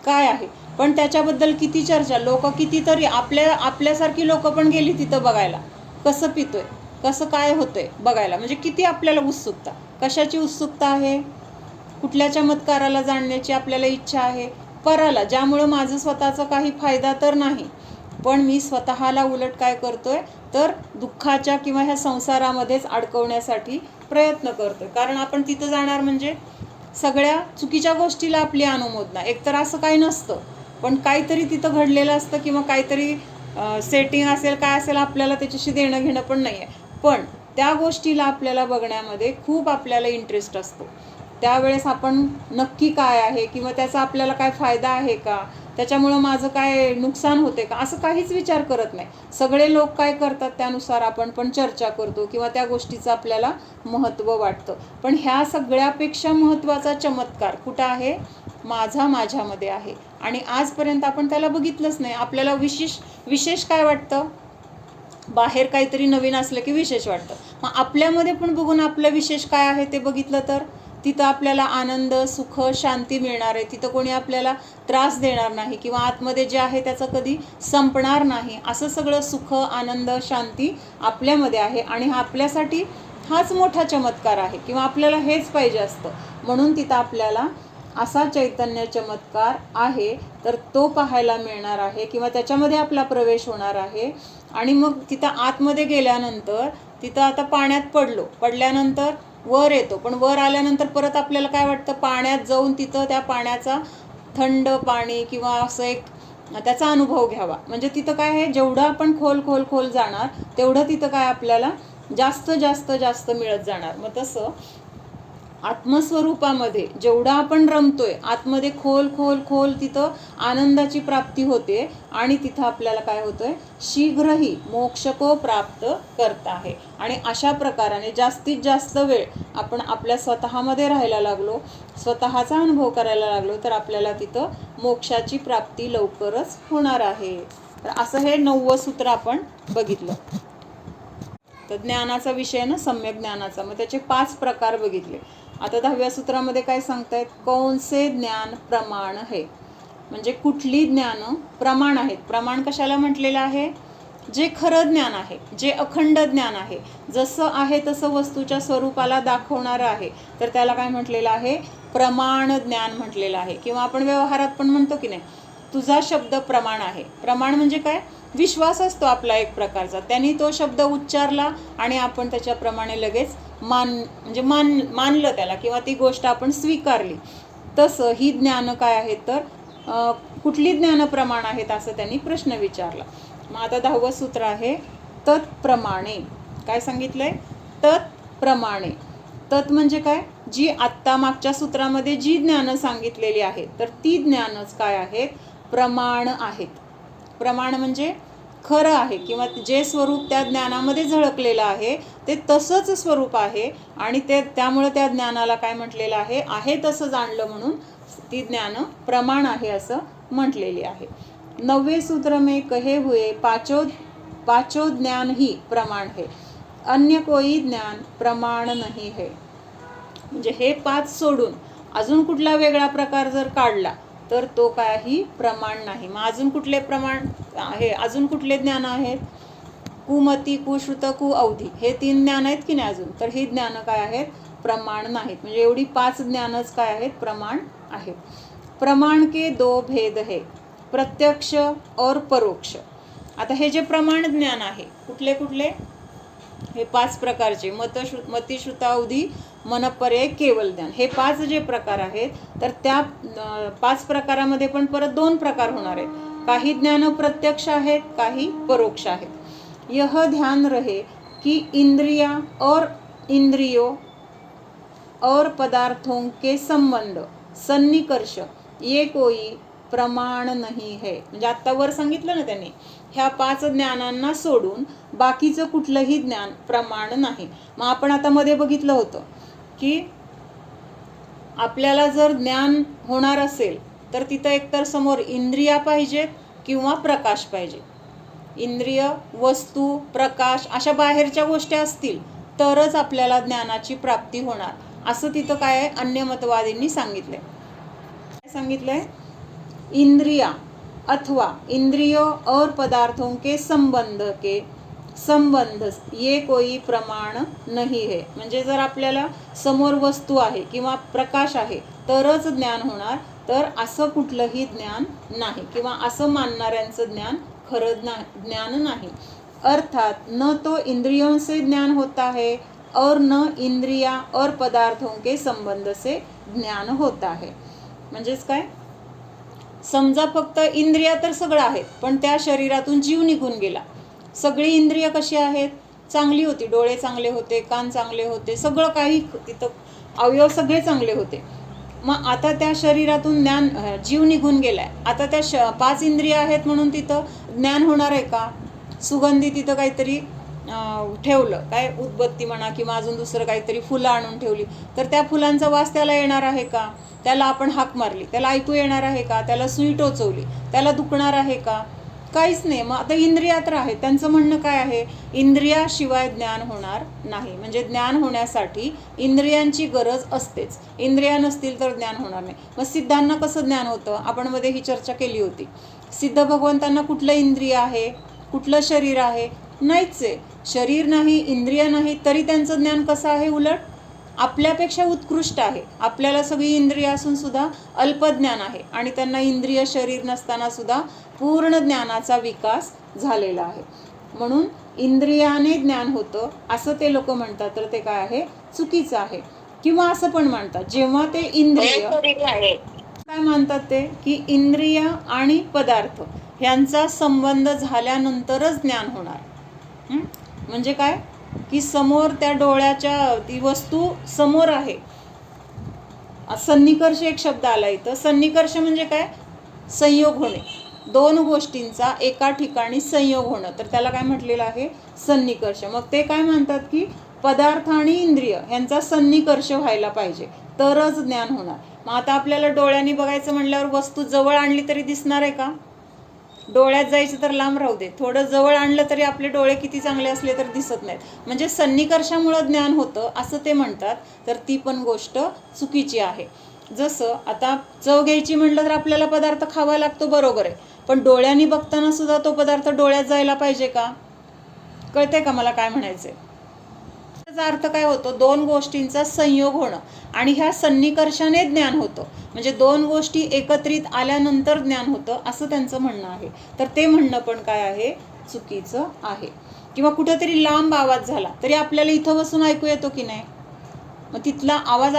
काय आहे, पण त्याच्याबद्दल किती चर्चा, लोक कितीतरी, आपल्यासारखी लोक पण गेली तिथं बघायला, कसं पितोय, कसं काय होतंय बघायला. म्हणजे किती आपल्याला उत्सुकता, कशाची उत्सुकता आहे, कुठल्या चमत्काराला जाणण्याची आपल्याला इच्छा आहे, पराला, ज्यामुळं माझं स्वतःचा काही फायदा तर नाही, पण मी स्वतःला उलट काय करतोय, तर दुःखाच्या किंवा ह्या संसारामध्येच अडकवण्यासाठी प्रयत्न करतोय. कारण आपण तिथं जाणार म्हणजे सगळ्या चुकीच्या गोष्टीला आपली अनुमोदना, एकतर असं काही नसतं, पण काहीतरी तिथं घडलेलं असतं किंवा काहीतरी सेटिंग असेल, काय असेल, आपल्याला त्याच्याशी देणं घेणं पण नाही आहे, पण त्या गोष्टीला आपल्याला बघण्यामध्ये खूप आपल्याला इंटरेस्ट असतो. त्यावेळेस आपण नक्की काय आहे किंवा त्याचा आपल्याला काय फायदा आहे का, त्याच्यामुळं माझं काय नुकसान होते का, असं काहीच विचार करत नाही. सगळे लोक काय करतात त्यानुसार आपण पण चर्चा करतो किंवा त्या गोष्टीचं आपल्याला महत्त्व वाटतं. पण ह्या सगळ्यापेक्षा महत्त्वाचा चमत्कार कुठं आहे, माझ्यामध्ये आहे. आणि आजपर्यंत आपण त्याला बघितलंच नाही. आपल्याला विशेष काय वाटतं, बाहेर काहीतरी नवीन असलं की विशेष वाटतं. मग आपल्यामध्ये पण बघून आपलं विशेष काय आहे ते बघितलं तर तिथं आपल्याला आनंद, सुख, शांती मिळणार आहे. तिथं कोणी आपल्याला त्रास देणार नाही किंवा आतमध्ये जे आहे त्याचं कधी संपणार नाही. असं सगळं सुख, आनंद, शांती आपल्यामध्ये आहे. आणि हा आपल्यासाठी हाच मोठा चमत्कार आहे किंवा आपल्याला हेच पाहिजे असतं. म्हणून तिथं आपल्याला असा चैतन्य चमत्कार आहे, तर तो पाहायला मिळणार आहे किंवा त्याच्यामध्ये आपला प्रवेश होणार आहे. आणि मग तिथं आतमध्ये गेल्यानंतर तिथं आता पाण्यात पडल्यानंतर वर येतो, पण वर आल्यानंतर परत आपल्याला काय वाटतं, पाण्यात जाऊन तिथं त्या पाण्याचा थंड पाणी किंवा असं एक त्याचा अनुभव घ्यावा. म्हणजे तिथं काय आहे, जेवढं आपण खोल जाणार तेवढं तिथं काय आपल्याला जास्त जास्त जास्त मिळत जाणार. मग तसं आत्मस्वरूपामध्ये जेवढं आपण रमतोय, आतमध्ये खोल तिथं आनंदाची प्राप्ती होते. आणि तिथं आपल्याला काय होतंय, शीघ्रही मोक्ष को प्राप्त करता आहे. आणि अशा प्रकाराने जास्तीत जास्त वेळ आपण आपल्या स्वतःमध्ये राहायला लागलो, स्वतःचा अनुभव करायला लागलो, तर आपल्याला तिथं मोक्षाची प्राप्ती लवकरच होणार आहे. तर असं हे 9वं सूत्र आपण बघितलं. तर ज्ञानाचा विषय ना, सम्यक ज्ञानाचा, मग त्याचे 5 प्रकार बघितले. आता 10व्या सूत्रामध्ये काय सांगतायत, कौनसे ज्ञान प्रमाण है, म्हणजे कुठली ज्ञान प्रमाण आहेत. प्रमाण कशाला म्हटलेलं आहे, जे खरं ज्ञान आहे, जे अखंड ज्ञान आहे, जसं आहे तसं वस्तूच्या स्वरूपाला दाखवणारं आहे, तर त्याला काय म्हटलेलं आहे, प्रमाण ज्ञान म्हटलेलं आहे. किंवा आपण व्यवहारात पण म्हणतो की नाही, तुझा शब्द प्रमाण आहे. प्रमाण म्हणजे काय, विश्वास असतो आपला एक प्रकारचा, त्यांनी तो शब्द उच्चारला आणि आपण त्याच्याप्रमाणे लगेच मानलं त्याला किंवा ती गोष्ट आपण स्वीकारली. तसं ही ज्ञान काय आहेत, तर कुठली ज्ञान प्रमाण आहेत असं त्यांनी प्रश्न विचारला. मग आता 10वं सूत्र आहे, तत्प्रमाणे. काय सांगितलंय, तत्प्रमाणे. तत् म्हणजे काय, जी आत्ता मागच्या सूत्रामध्ये जी ज्ञानं सांगितलेली आहेत तर ती ज्ञानच काय आहेत, प्रमाण आहेत. प्रमाण म्हणजे खरं आहे किंवा जे स्वरूप त्या ज्ञानामध्ये झळकलेलं आहे ते तसंच स्वरूप आहे आणि त्यामुळे त्या ज्ञानाला काय म्हटलेलं आहे तसं जाणलं म्हणून ती ज्ञान प्रमाण आहे असं म्हटलेली आहे. 9वें सूत्र में कहे हुए पांचों ज्ञान ही प्रमाण है, अन्य कोई ज्ञान प्रमाण नहीं है. म्हणजे हे 5 सोडून अजून कुठला वेगळा प्रकार जर काढला तर तो काही प्रमाण नाही. मग अजून कुठले प्रमाण आहे, अजून कुठले ज्ञान आहेत, कुमती, कुश्रुत, कुअवधी हे 3 ज्ञान आहेत की नाही अजून, तर ही ज्ञान काय आहेत, प्रमाण नाहीत. म्हणजे एवढी 5 ज्ञानच काय आहेत, प्रमाण आहेत. प्रमाण के 2 भेद है, प्रत्यक्ष और परोक्ष. आता हे जे प्रमाण ज्ञान आहे कुठले कुठले, हे 5 प्रकारचे मती, श्रुतावधी, मनपर्यय, केवल ज्ञान, हे 5 जे प्रकार आहेत तर त्या 5 प्रकारामध्ये पण परत 2 प्रकार होणार आहेत. काही ज्ञान प्रत्यक्ष आहेत, काही परोक्ष आहेत. यह ध्यान रहे कि इंद्रियों और पदार्थों के संबंध, सन्निकर्ष ये कोई प्रमाण नहीं है. म्हणजे आता वर सांगितलं ना त्यांनी, ह्या 5 ज्ञानांना सोडून बाकीचं कुठलंही ज्ञान प्रमाण नाही. मग आपण आता मध्ये बघितलं होतं की आपल्याला जर ज्ञान होणार असेल तर तिथं एकतर समोर इंद्रिया पाहिजेत किंवा प्रकाश पाहिजे. इंद्रिय, वस्तू, प्रकाश अशा बाहेरच्या गोष्टी असतील तरच आपल्याला ज्ञानाची प्राप्ती होणार असं तिथं काय आहे, अन्यमतवादींनी सांगितलंय. काय सांगितलंय, इंद्रिया अथवा इंद्रियों और पदार्थों के संबंध ये कोई प्रमाण नहीं है. म्हणजे जर आपल्याला समोर वस्तू आहे किंवा प्रकाश आहे तरच ज्ञान होणार, तर असं कुठलंही ज्ञान नाही किंवा असं मानणाऱ्यांचं ज्ञान खरं ज्ञान नाही. अर्थात न तो इंद्रियों से ज्ञान होता है और न इंद्रिया और पदार्थों के संबंध से ज्ञान होता है. म्हणजेच काय, समजा फक्त इंद्रिया तर सगळं आहे पण त्या शरीरातून जीव निघून गेला. सगळी इंद्रिय कशी आहेत, चांगली होती, डोळे चांगले होते, कान चांगले होते, सगळं काही तिथं अवयव सगळे चांगले होते. मग आता त्या शरीरातून जीव निघून गेलाय, आता त्या 5 इंद्रिय आहेत म्हणून तिथं ज्ञान होणार आहे का. सुगंधी तिथं काहीतरी ठेवलं, काय उदबत्ती म्हणा किंवा अजून दुसरं काहीतरी फुलं आणून ठेवली तर त्या फुलांचा वास त्याला येणार आहे का. त्याला आपण हाक मारली, त्याला ऐकू येणार आहे का. त्याला सुई टोचवली, त्याला दुखणार आहे का, काहीच नाही. मग आता इंद्रिया तर आहेत, त्यांचं म्हणणं काय आहे, इंद्रियाशिवाय ज्ञान होणार नाही. म्हणजे ज्ञान होण्यासाठी इंद्रियांची गरज असतेच, इंद्रिया नसतील तर ज्ञान होणार नाही. मग सिद्धांना कसं ज्ञान होतं, आपण मध्ये ही चर्चा केली होती. सिद्ध भगवंतांना कुठलं इंद्रिय आहे, कुठलं शरीर आहे, नाहीच आहे. शरीर नाही, इंद्रिय नाही, तरी त्यांचं ज्ञान कसं आहे, उलट आपल्यापेक्षा उत्कृष्ट आहे. आपल्याला सगळी इंद्रिय असून सुद्धा अल्पज्ञान आहे आणि त्यांना इंद्रिय शरीर नसताना सुद्धा पूर्ण ज्ञानाचा विकास झालेला आहे. म्हणून इंद्रियाने ज्ञान होतं असं ते लोक म्हणतात, तर ते काय आहे, चुकीचं आहे. किंवा असं पण म्हणतात, जेव्हा ते इंद्रिय काय मानतात ते, की इंद्रिय आणि पदार्थ ह्यांचा संबंध झाल्यानंतरच ज्ञान होणार. म्हणजे काय, की समोर त्या डोळ्याच्या ती वस्तू समोर आहे. सन्निकर्ष एक शब्द आला इथं. सन्निकर्ष म्हणजे काय, संयोग होणे, 2 गोष्टींचा एका ठिकाणी संयोग होणं, तर त्याला काय म्हटलेलं आहे, सन्निकर्ष. मग ते काय म्हणतात, की पदार्थ आणि इंद्रिय ह्यांचा सन्निकर्ष व्हायला पाहिजे तरच ज्ञान होणार. मग आता आपल्याला डोळ्यांनी बघायचं म्हटल्यावर वस्तू जवळ आणली तरी दिसणार आहे का, डोळ्यात जायचं तर लांब राहू दे, थोडं जवळ आणलं तरी आपले डोळे किती चांगले असले तर दिसत नाहीत. म्हणजे सन्निकर्षामुळं ज्ञान होतं असं ते म्हणतात, तर ती पण गोष्ट चुकीची आहे. जसं आता चव घ्यायची म्हटलं तर आपल्याला पदार्थ खावा लागतो, बरोबर आहे, पण डोळ्यांनी बघताना सुद्धा तो पदार्थ डोळ्यात जायला पाहिजे का. कळतंय का मला काय म्हणायचंय. त्याचा अर्थ काय होतो, 2 गोष्टींचा संयोग होणं आणि ह्या सन्निकर्षाने ज्ञान होतं. म्हणजे 2 गोष्टी एकत्रित आल्यानंतर ज्ञान होतं असं त्यांचं म्हणणं आहे. तर ते म्हणणं पण काय आहे, चुकीचं आहे. किंवा कुठेतरी लांब आवाज झाला तरी आपल्याला इथं बसून ऐकू येतो की नाही. मग तिथला आवाज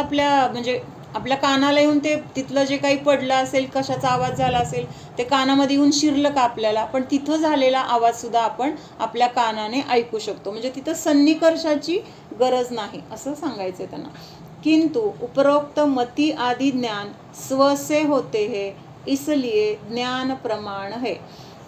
आपल्या कानाला येऊन ते तिथलं जे काही पडलं असेल, कशाचा आवाज झाला असेल ते कानामध्ये येऊन शिरलं का आपल्याला, पण तिथं झालेला आवाजसुद्धा आपण आपल्या कानाने ऐकू शकतो. म्हणजे तिथं सन्निकर्षाची गरज नाही असं सांगायचं त्यांना. किंतु उपरोक्त मति आदि ज्ञान स्व से होते हैं, इसलिए ज्ञान प्रमाण है.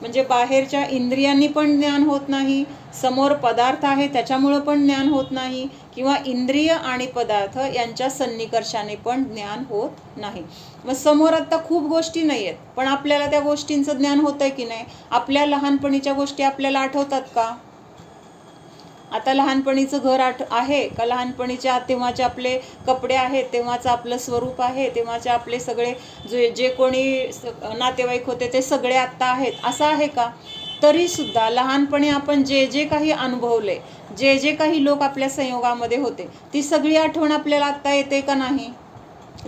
म्हणजे बाहेरच्या इंद्रियांनी पण ज्ञान होत नाही, समोर पदार्थ आहे त्याच्यामुळं पण ज्ञान होत नाही, किंवा इंद्रिय आणि पदार्थ यांच्या सन्निकर्षाने पण ज्ञान होत नाही. मग समोर आता खूप गोष्टी नाही आहेत, पण आपल्याला त्या गोष्टींचं ज्ञान होतंय की नाही? आपल्या लहानपणीच्या गोष्टी आपल्याला आठवतात का? आता लहानपणीचं घर आहे का? लहानपणीच्या तेव्हाचे आपले कपडे आहेत, तेव्हाचं आपलं स्वरूप आहे, तेव्हाचे आपले सगळे जे कोणी नातेवाईक होते ते सगळे आत्ता आहेत, असं आहे का? तरीसुद्धा लहानपणी आपण जे जे काही अनुभवले, जे जे काही लोक आपल्या संयोगामध्ये होते, ती सगळी आठवण आपल्याला आत्ता येते का नाही?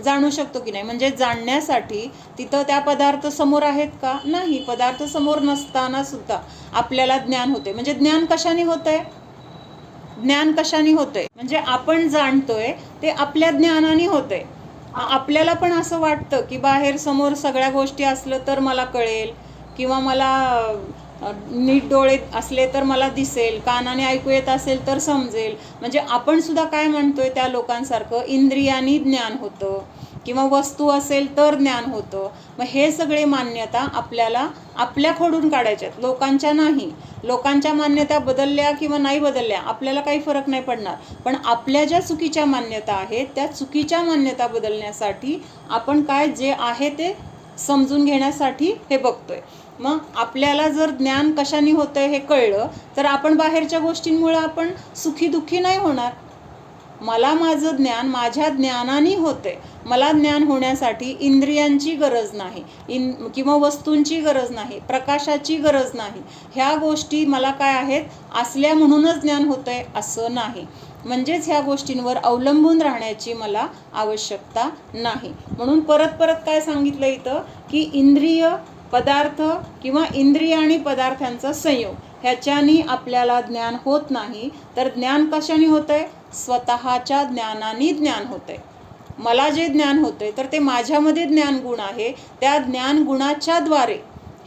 जाणू शकतो की नाही? म्हणजे जाणण्यासाठी तिथं त्या पदार्थ समोर आहेत का? नाही. पदार्थ समोर नसताना सुद्धा आपल्याला ज्ञान होते. म्हणजे ज्ञान कशाने होतंय? ज्ञान कशाने होतंय? म्हणजे आपण जाणतोय ते आपल्या ज्ञानाने होतंय. आपल्याला पण असं वाटतं की बाहेर समोर सगळ्या गोष्टी असलं तर मला कळेल, किंवा मला नीट डोळे असले तर मला दिसेल, कानाने ऐकू येत असेल तर समजेल. म्हणजे आपण सुद्धा काय म्हणतोय त्या लोकांसारखं, इंद्रियांनी ज्ञान होतं, किंवा वस्तू असेल तर ज्ञान होतं. मग हे सगळे मान्यता आपल्याला आपल्या खोडून काढायच्यात, लोकांच्या नाही. लोकांच्या मान्यता बदलल्या किंवा नाही बदलल्या आपल्याला काही फरक नाही पडणार, पण आपल्या ज्या चुकीच्या मान्यता आहेत त्या चुकीच्या मान्यता बदलण्यासाठी आपण काय जे आहे ते समजून घेण्यासाठी हे बघतोय. मग आपल्याला जर ज्ञान कशाने होतंय हे कळलं तर आपण बाहेरच्या गोष्टींमुळे आपण सुखी दुःखी नाही होणार. मला माझं ज्ञान माझ्या ज्ञानाने होते. मला ज्ञान होण्यासाठी इंद्रियांची गरज नाही, किंवा वस्तूंची गरज नाही, प्रकाशाची गरज नाही. ह्या गोष्टी मला काय आहेत असल्या म्हणूनच ज्ञान होतंय असं नाही. म्हणजेच ह्या गोष्टींवर अवलंबून राहण्याची मला आवश्यकता नाही. म्हणून परत परत काय सांगितलं इथं की इंद्रिय पदार्थ किंवा इंद्रिय आणि पदार्थांचा संयोग ह्याच्यानी आपल्याला ज्ञान होत नाही. तर ज्ञान कशाने होतंय? स्वतःच्या ज्ञानाने ज्ञान होतंय. मला जे ज्ञान होतंय तर ते माझ्यामध्ये ज्ञान गुण आहे, त्या ज्ञान गुणाच्या द्वारे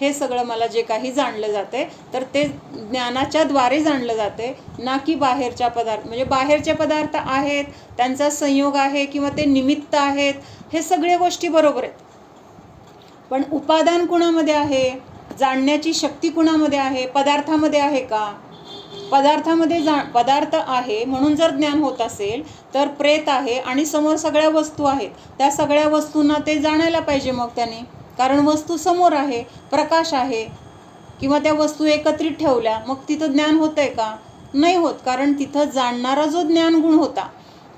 हे सगळं मला जे काही जाणलं जाते तर ते ज्ञानाच्या द्वारे जाणलं जाते, ना की बाहेरच्या पदार्थ. म्हणजे बाहेरचे पदार्थ आहेत, त्यांचा संयोग आहे, किंवा ते निमित्त आहेत, हे सगळ्या गोष्टी बरोबर आहेत. पण उपादान कुणामध्ये आहे? जाणण्याची शक्ती कुणामध्ये आहे? पदार्थामध्ये आहे का? पदार्थामध्ये पदार्थ आहे म्हणून जर ज्ञान होत असेल तर प्रेत आहे आणि समोर सगळ्या वस्तू आहेत, त्या सगळ्या वस्तूंना ते जाणायला पाहिजे मग त्याने, कारण वस्तू समोर आहे, प्रकाश आहे, किंवा त्या वस्तू एकत्रित ठेवल्या मग तिथं ज्ञान होतंय का? नाही होत, कारण तिथं जाणणारा जो ज्ञानगुण होता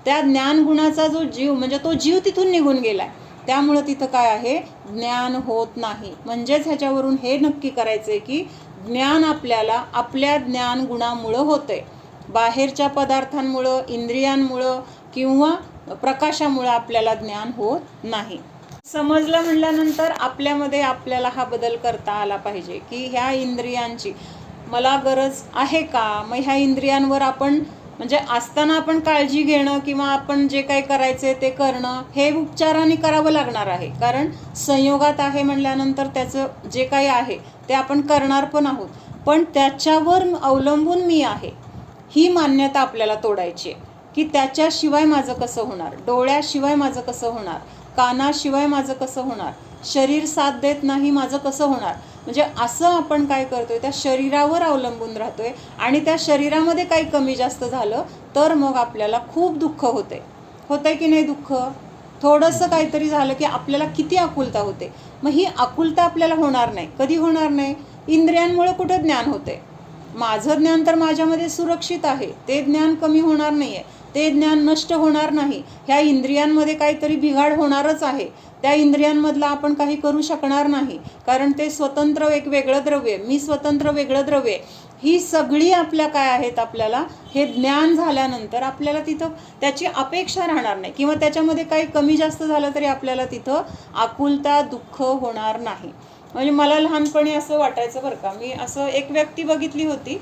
त्या ज्ञानगुणाचा जो जीव म्हणजे तो जीव तिथून निघून गेलाय, त्यामुळं तिथं काय आहे? ज्ञान होत नाही. म्हणजेच ह्याच्यावरून हे नक्की करायचंय की ज्ञान आपल्याला आपल्या ज्ञानगुणामुळं होतंय, बाहेरच्या पदार्थांमुळं, इंद्रियांमुळं किंवा प्रकाशामुळं आपल्याला ज्ञान होत नाही. समजलं म्हणल्यानंतर आपल्यामध्ये आपल्याला हा बदल करता आला पाहिजे की ह्या इंद्रियांची मला गरज आहे का? मग ह्या इंद्रियांवर आपण म्हणजे असताना आपण काळजी घेणं किंवा आपण जे काही करायचे ते करणं हे उपचाराने करावं लागणार आहे, कारण संयोगात आहे म्हणल्यानंतर त्याचं जे काही आहे ते आपण करणार पण आहोत. पण त्याच्यावर अवलंबून मी आहे ही मान्यता आपल्याला तोडायची आहे की त्याच्याशिवाय माझं कसं होणार, डोळ्याशिवाय माझं कसं होणार, कानाशिवाय माझं कसं होणार, शरीर साथ देत नाही माझं कसं होणार. म्हणजे असं आपण काय करतोय, त्या शरीरावर अवलंबून राहतोय, आणि त्या शरीरामध्ये काही कमी जास्त झालं तर मग आपल्याला खूप दुःख होतंय की नाही? दुःख थोडंसं काहीतरी झालं की आपल्याला किती आकुलता होते. मग ही आकुलता आपल्याला होणार नाही. कधी होणार नाही? इंद्रियांमुळे कुठं ज्ञान होते. माझं ज्ञान तर माझ्यामध्ये सुरक्षित आहे, ते ज्ञान कमी होणार नाही आहे, ते ज्ञान नष्ट होणार नाही. ह्या इंद्रियांमध्ये काहीतरी बिघाड होणारच आहे, त्या इंद्रियांमधलं आपण काही करू शकणार नाही, कारण ते स्वतंत्र एक वेगळं द्रव्य, मी स्वतंत्र वेगळं द्रव्य. ही सगळी आपल्या काय आहेत, आपल्याला हे ज्ञान झाल्यानंतर आपल्याला तिथं त्याची अपेक्षा राहणार नाही, किंवा त्याच्यामध्ये काही कमी जास्त झालं तरी आपल्याला तिथं आकुलता दुःख होणार नाही. म्हणजे मला लहानपणी असं वाटायचं बरं का, मी असं एक व्यक्ती बघितली होती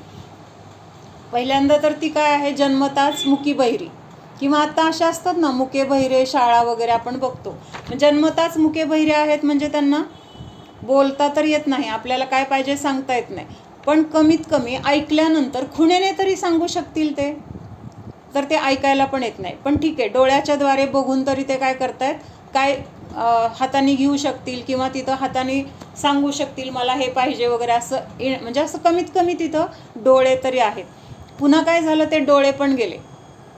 पहिल्यांदा, तर ती काय आहे जन्मताच मुकी बहिरी, किंवा आता अशा असतात ना मुके बहिरे शाळा वगैरे आपण बघतो, जन्मताच मुके बहिरे आहेत म्हणजे त्यांना बोलता तर येत नाही, आपल्याला काय पाहिजे सांगता येत नाही, पण कमीत कमी ऐकल्यानंतर खुणेने तरी सांगू शकतील ते. तर ते ऐकायला पण येत नाही. पण ठीक आहे, डोळ्याच्या द्वारे बघून तरी ते काय करतायत, काय हाताने घेऊ शकतील किंवा तिथं हाताने सांगू शकतील मला हे पाहिजे वगैरे, असं म्हणजे असं कमीत कमी तिथं डोळे तरी आहेत. पुन्हा काय झालं, ते डोळे पण गेले.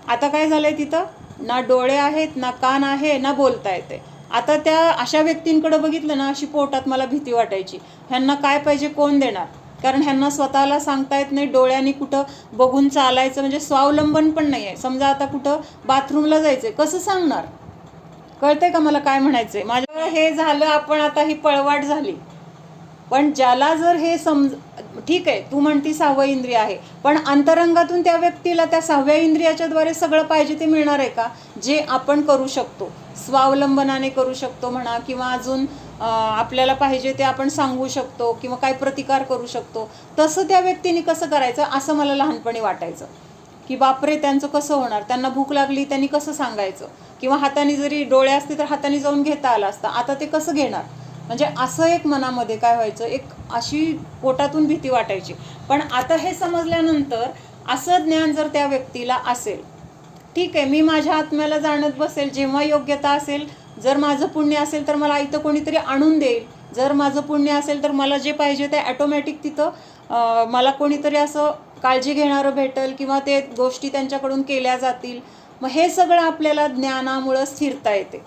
आता काय झालंय, तिथं ना डोळे आहेत, ना कान आहे, ना बोलता येते. आता त्या अशा व्यक्तींकडे बघितलं ना, अशी पोटात मला भीती वाटायची. ह्यांना काय पाहिजे कोण देणार, कारण ह्यांना स्वतःला सांगता येत नाही, डोळ्यांनी कुठं बघून चालायचं म्हणजे स्वावलंबन पण नाही आहे. समजा आता कुठं बाथरूमला जायचंय, कसं सांगणार, कळतंय का मला काय म्हणायचंय. माझं हे झालं, आपण आता ही पळवाट झाली. पण ज्याला जर हे ठीक आहे, तू म्हणती 6वं इंद्रिय आहे, पण अंतरंगातून त्या व्यक्तीला त्या 6व्या इंद्रियाच्या द्वारे सगळं पाहिजे ते मिळणार आहे का, जे आपण करू शकतो, स्वावलंबनाने करू शकतो म्हणा, किंवा अजून आपल्याला पाहिजे ते आपण सांगू शकतो किंवा काय प्रतिकार करू शकतो. तसं त्या व्यक्तीने कसं करायचं, असं मला लहानपणी वाटायचं की बापरे, त्यांचं कसं होणार, त्यांना भूक लागली त्यांनी कसं सांगायचं, किंवा हाताने जरी डोळे असते तर हाताने जाऊन घेता आलं असतं, आता ते कसं घेणार. म्हणजे असं एक मनामध्ये काय व्हायचं, एक अशी पोटातून भीती वाटायची. पण आता हे समजल्यानंतर असं ज्ञान जर त्या व्यक्तीला असेल, ठीक आहे, मी माझ्या आत्म्याला जाणत बसेल, जेव्हा योग्यता असेल, जर माझं पुण्य असेल तर मला इथं कोणीतरी आणून देईल, जर माझं पुण्य असेल तर मला जे पाहिजे ते ॲटोमॅटिक तिथं मला कोणीतरी असं काळजी घेणारं भेटेल, किंवा ते गोष्टी त्यांच्याकडून केल्या जातील. मग हे सगळं आपल्याला ज्ञानामुळं स्थिरता येते.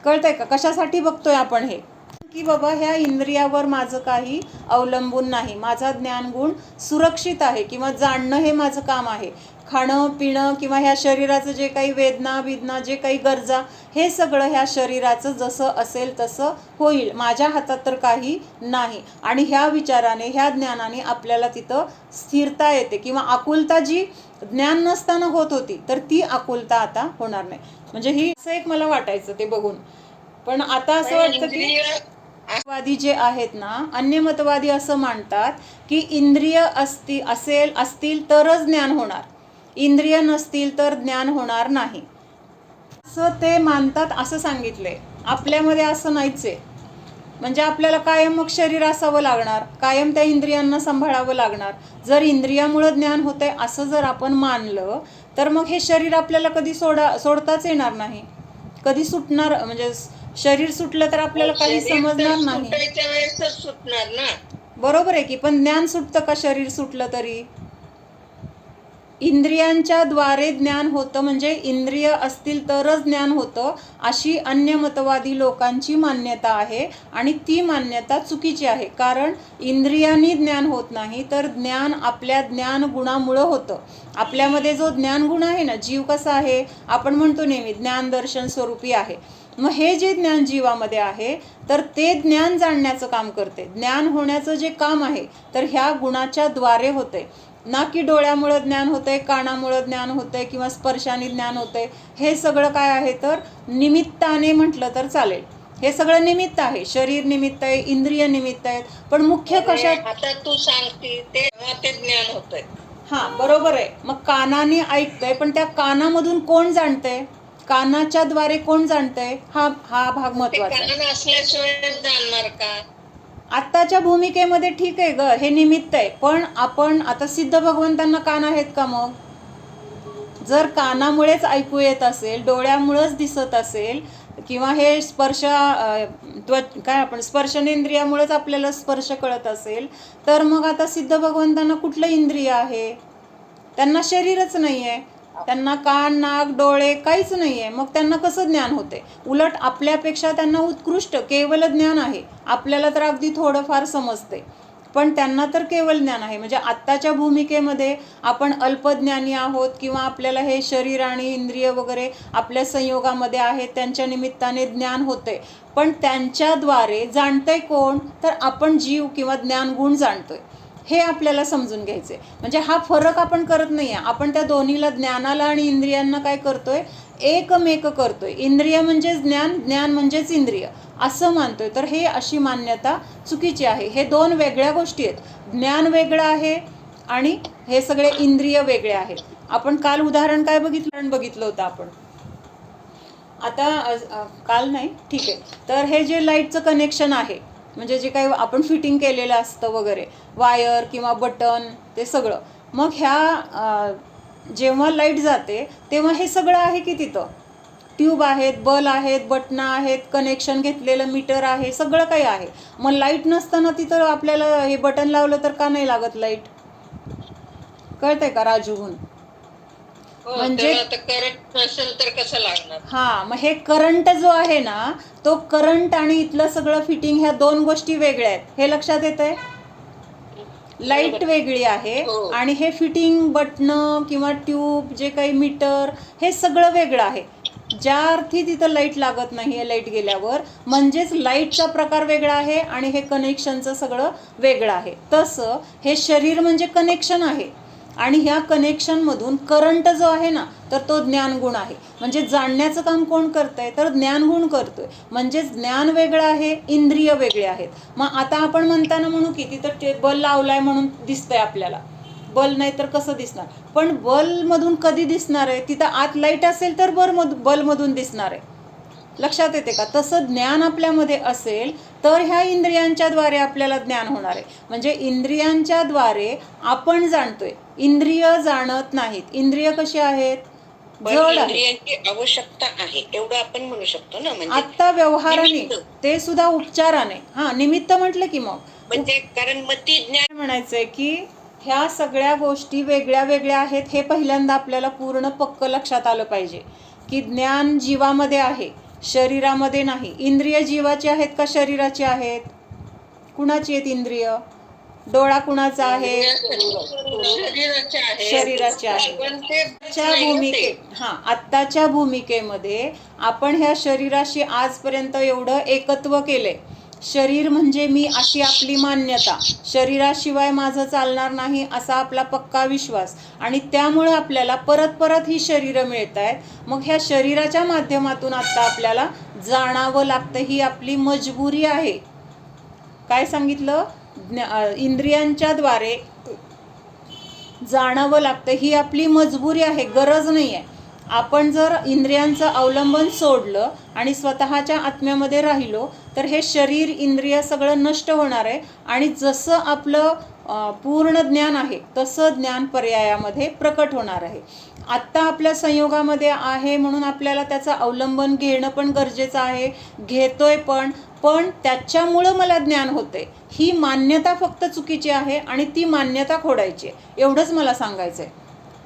कळतंय का कशासाठी बघतोय आपण हे, की बाबा ह्या इंद्रियावर माझं काही अवलंबून नाही, माझा ज्ञानगुण सुरक्षित आहे, किंवा जाणणं हे माझं काम आहे. खाणं पिणं किंवा ह्या शरीराचं जे काही वेदना विदना, जे काही गरजा, हे सगळं ह्या शरीराचं जसं असेल तसं होईल, माझ्या हातात तर काही नाही. आणि ह्या विचाराने, ह्या ज्ञानाने आपल्याला तिथं स्थिरता येते, किंवा आकुलता जी ज्ञान नसताना होत होती तर ती आकुलता आता होणार नाही. म्हणजे ही असं एक मला वाटायचं ते बघून. पण आता असं वाटतं की वादी जे आहेत ना, अन्यमतवादी असं मानतात की इंद्रिय असतील तरच ज्ञान होणार, इंद्रिय नसतील तर ज्ञान होणार नाही, असं ते मानतात, असं सांगितलंय. आपल्यामध्ये असं नाहीच आहे. म्हणजे आपल्याला कायम मग शरीर असावं लागणार, कायम त्या इंद्रियांना सांभाळावं लागणार. जर इंद्रियामुळं ज्ञान होतंय असं जर आपण मानलं तर मग हे शरीर आपल्याला कधी सोडताच येणार नाही, कधी सुटणार, म्हणजे शरीर सुटलं तर आपल्याला काही समजणार नाही. सुटणार ना, बरोबर आहे की. पण ज्ञान सुटतं का शरीर सुटलं तरी? इंद्रियांच्या द्वारे ज्ञान होतं, म्हणजे इंद्रिय असतील तरच ज्ञान होतं, अशी अन्य मतवादी लोकांची मान्यता आहे. आणि ती मान्यता चुकीची आहे, कारण इंद्रियांनी ज्ञान होत नाही, तर ज्ञान आपल्या ज्ञान गुणामुळं होतं. आपल्यामध्ये जो ज्ञानगुण आहे ना, जीव कसा आहे, आपण म्हणतो नेहमी ज्ञान दर्शन स्वरूपी आहे. मग हे जे ज्ञान जीवामध्ये आहे तर ते ज्ञान जाणण्याचं काम करते. ज्ञान होण्याचं जे काम आहे तर ह्या गुणाच्या द्वारे होते, ना की डोळ्यामुळं ज्ञान होतंय, कानामुळं ज्ञान होतंय, किंवा स्पर्शाने ज्ञान होतंय. हे सगळं काय आहे तर निमित्ताने म्हटलं तर चालेल. हे सगळं निमित्त आहे, शरीर निमित्त आहे, इंद्रिय निमित्त आहेत, पण मुख्य कशात, आता तू सांगते ते ज्ञान होतंय. हा बरोबर आहे. मग कानाने ऐकतंय, पण त्या कानामधून कोण जाणतंय, कानाच्या द्वारे कोण जाणतंय, हा भाग महत्वाचा आहे. कान असल्याशिवाय जाणणार का? आत्ताच्या भूमिकेमध्ये ठीक आहे ग, हे निमित्त आहे. पण आपण आता सिद्ध भगवंतांना कान आहेत का? मग जर कानामुळेच ऐकू येत असेल, डोळ्यामुळेच दिसत असेल, किंवा हे काय आपण स्पर्शनेंद्रियामुळेच आपल्याला स्पर्श कळत असेल, तर मग आता सिद्ध भगवंतांना कुठलं इंद्रिय आहे? त्यांना शरीरच नाही आहे, त्यांना कान नाक डोळे काहीच नाही आहे. मग त्यांना कसं ज्ञान होते? उलट आपल्यापेक्षा त्यांना उत्कृष्ट केवल ज्ञान आहे. आपल्याला तर अगदी थोडंफार समजते, पण त्यांना तर केवल ज्ञान आहे. म्हणजे आत्ताच्या भूमिकेमध्ये आपण अल्पज्ञानी आहोत, किंवा आपल्याला हे शरीर आणि इंद्रिय वगैरे आपल्या संयोगामध्ये आहेत, त्यांच्या निमित्ताने ज्ञान होते. पण त्यांच्याद्वारे जाणतंय कोण? तर आपण जीव किंवा ज्ञानगुण जाणतोय. हे आपल्याला समजून घ्यायचे. म्हणजे हा फरक आपण करत नाही आहे. आपण त्या दोन्हीला, ज्ञानाला आणि इंद्रियांना काय करतोय, एकमेक करतोय. इंद्रिय म्हणजेच ज्ञान, ज्ञान म्हणजेच इंद्रिय असं मानतोय. तर हे अशी मान्यता चुकीची आहे. हे दोन वेगळ्या गोष्टी आहेत. ज्ञान वेगळं आहे आणि हे सगळे इंद्रिय वेगळे आहेत. आपण काल उदाहरण काय बघितलं होतं आपण, आता काल नाही, ठीक आहे. तर हे जे लाईटचं कनेक्शन आहे, म्हणजे जे काही आपण फिटिंग केलेलं असतं वगैरे, वायर किंवा बटन, ते सगळं, मग ह्या जेव्हा लाईट जाते तेव्हा हे सगळं आहे की तिथं, ट्यूब आहेत, बल आहेत, बटणं आहेत, कनेक्शन घेतलेलं मीटर आहे, सगळं काही आहे. मग लाईट नसताना तिथं आपल्याला हे बटन लावलं तर का नाही लागत लाईट? कळतंय का राजूहून? म्हणजे करंट नसेल तर कसं लागणार? हा, मग हे करंट जो आहे ना, तो करंट आणि इथलं सगळं फिटिंग ह्या दोन गोष्टी वेगळ्या आहेत. हे लक्षात येतंय? लाईट वेगळी आहे आणि हे फिटिंग बटणं किंवा ट्यूब जे काही मीटर हे सगळं वेगळं आहे. ज्या अर्थी तिथं लाईट लागत नाही आहे लाईट गेल्यावर, म्हणजेच लाईटचा प्रकार वेगळा आहे आणि हे कनेक्शनचं सगळं वेगळं आहे. तसं हे शरीर म्हणजे कनेक्शन आहे आणि ह्या कनेक्शनमधून करंट जो आहे ना, तर तो ज्ञानगुण आहे. म्हणजे जाणण्याचं काम कोण करतंय? तर ज्ञानगुण करतोय. म्हणजे ज्ञान वेगळं आहे, इंद्रिय वेगळे आहेत. मग आता आपण म्हणताना म्हणू की तिथं बल लावलाय म्हणून दिसतंय आपल्याला, बल नाही तर कसं दिसणार? पण बलमधून कधी दिसणार आहे? तिथं आत लाईट असेल तर बलमधून दिसणार आहे. लक्षात येते का? तसं ज्ञान आपल्यामध्ये असेल तर ह्या इंद्रियांच्याद्वारे आपल्याला ज्ञान होणार आहे. म्हणजे इंद्रियांच्याद्वारे आपण जाणतोय, इंद्रिय जाणत नाहीत. इंद्रिय कशी आहेत? जड आहेत. इंद्रियांची आवश्यकता आहे एवढं आपण म्हणू शकतो ना. म्हणजे आत्ता व्यवहाराने, ते सुद्धा उपचाराने. हा, निमित्त म्हटलं की मग म्हणजे कारण मती ज्ञान म्हणायचंय की ह्या सगळ्या गोष्टी वेगळ्या वेगळ्या आहेत. हे पहिल्यांदा आपल्याला पूर्ण पक्क लक्षात आलं पाहिजे की ज्ञान जीवामध्ये आहे, शरीरामध्ये नाही. इंद्रिय जीवाची आहेत का शरीराची आहेत? कुणाची आहेत इंद्रिय? डोळा कुणाचा आहे? शरीराचे आहे. आत्ताच्या भूमिकेमध्ये आपण ह्या शरीराशी आजपर्यंत एवढं एकत्व केलंय. शरीर म्हणजे मी अशी आपली मान्यता, शरीराशिवाय माझं चालणार नाही असा आपला पक्का विश्वास, आणि त्यामुळे आपल्याला परत परत ही शरीरं मिळत आहेत. मग ह्या शरीराच्या माध्यमातून आत्ता आपल्याला जाणावं लागतं, ही आपली मजबुरी आहे. काय सांगितलं? इंद्रियांच्या द्वारे जाणावं लागतं, ही आपली मजबुरी आहे, गरज नाही आहे. आपण जर इंद्रियांचं अवलंबन सोडलं आणि स्वतःच्या आत्म्यामध्ये राहिलो तर हे शरीर इंद्रिय सगळं नष्ट होणार आहे आणि जसं आपलं पूर्ण ज्ञान आहे तसं ज्ञान पर्यायामध्ये प्रकट होणार आहे. आत्ता आपल्या संयोगामध्ये आहे म्हणून आपल्याला त्याचं अवलंबन घेणं पण गरजेचं आहे, घेतोय पण त्याच्यामुळं मला ज्ञान होते ही मान्यता फक्त चुकीची आहे आणि ती मान्यता खोडायची आहे, एवढंच मला सांगायचं आहे.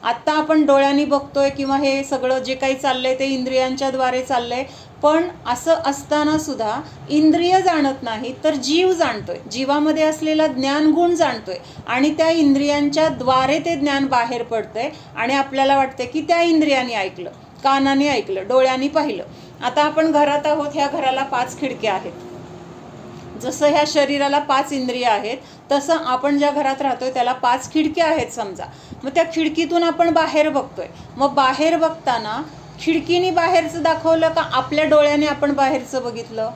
आत्ता आपण डोळ्यांनी बघतोय किंवा हे सगळं जे काही चाललंय ते इंद्रियांच्या द्वारे चाललंय, पण असं असताना सुद्धा इंद्रिय जाणत नाही तर जीव जाणतोय, जीवामध्ये असलेला ज्ञानगुण जाणतोय आणि त्या इंद्रियांच्या द्वारे ते ज्ञान बाहेर पडतंय आणि आपल्याला वाटतंय की त्या इंद्रियांनी ऐकलं, कानाने ऐकलं, डोळ्यांनी पाहिलं. आता आपण घरात आहोत, ह्या घराला 5 खिडक्या आहेत. जसं ह्या शरीराला 5 इंद्रिय आहेत तसं आपण ज्या घरात राहतोय त्याला 5 खिडक्या आहेत समजा. मग त्या खिडकीतून आपण बाहेर बघतोय. मग बाहेर बघताना खिडकीने बाहेरचं दाखवलं का आपल्या डोळ्याने आपण बाहेरचं बघितलं?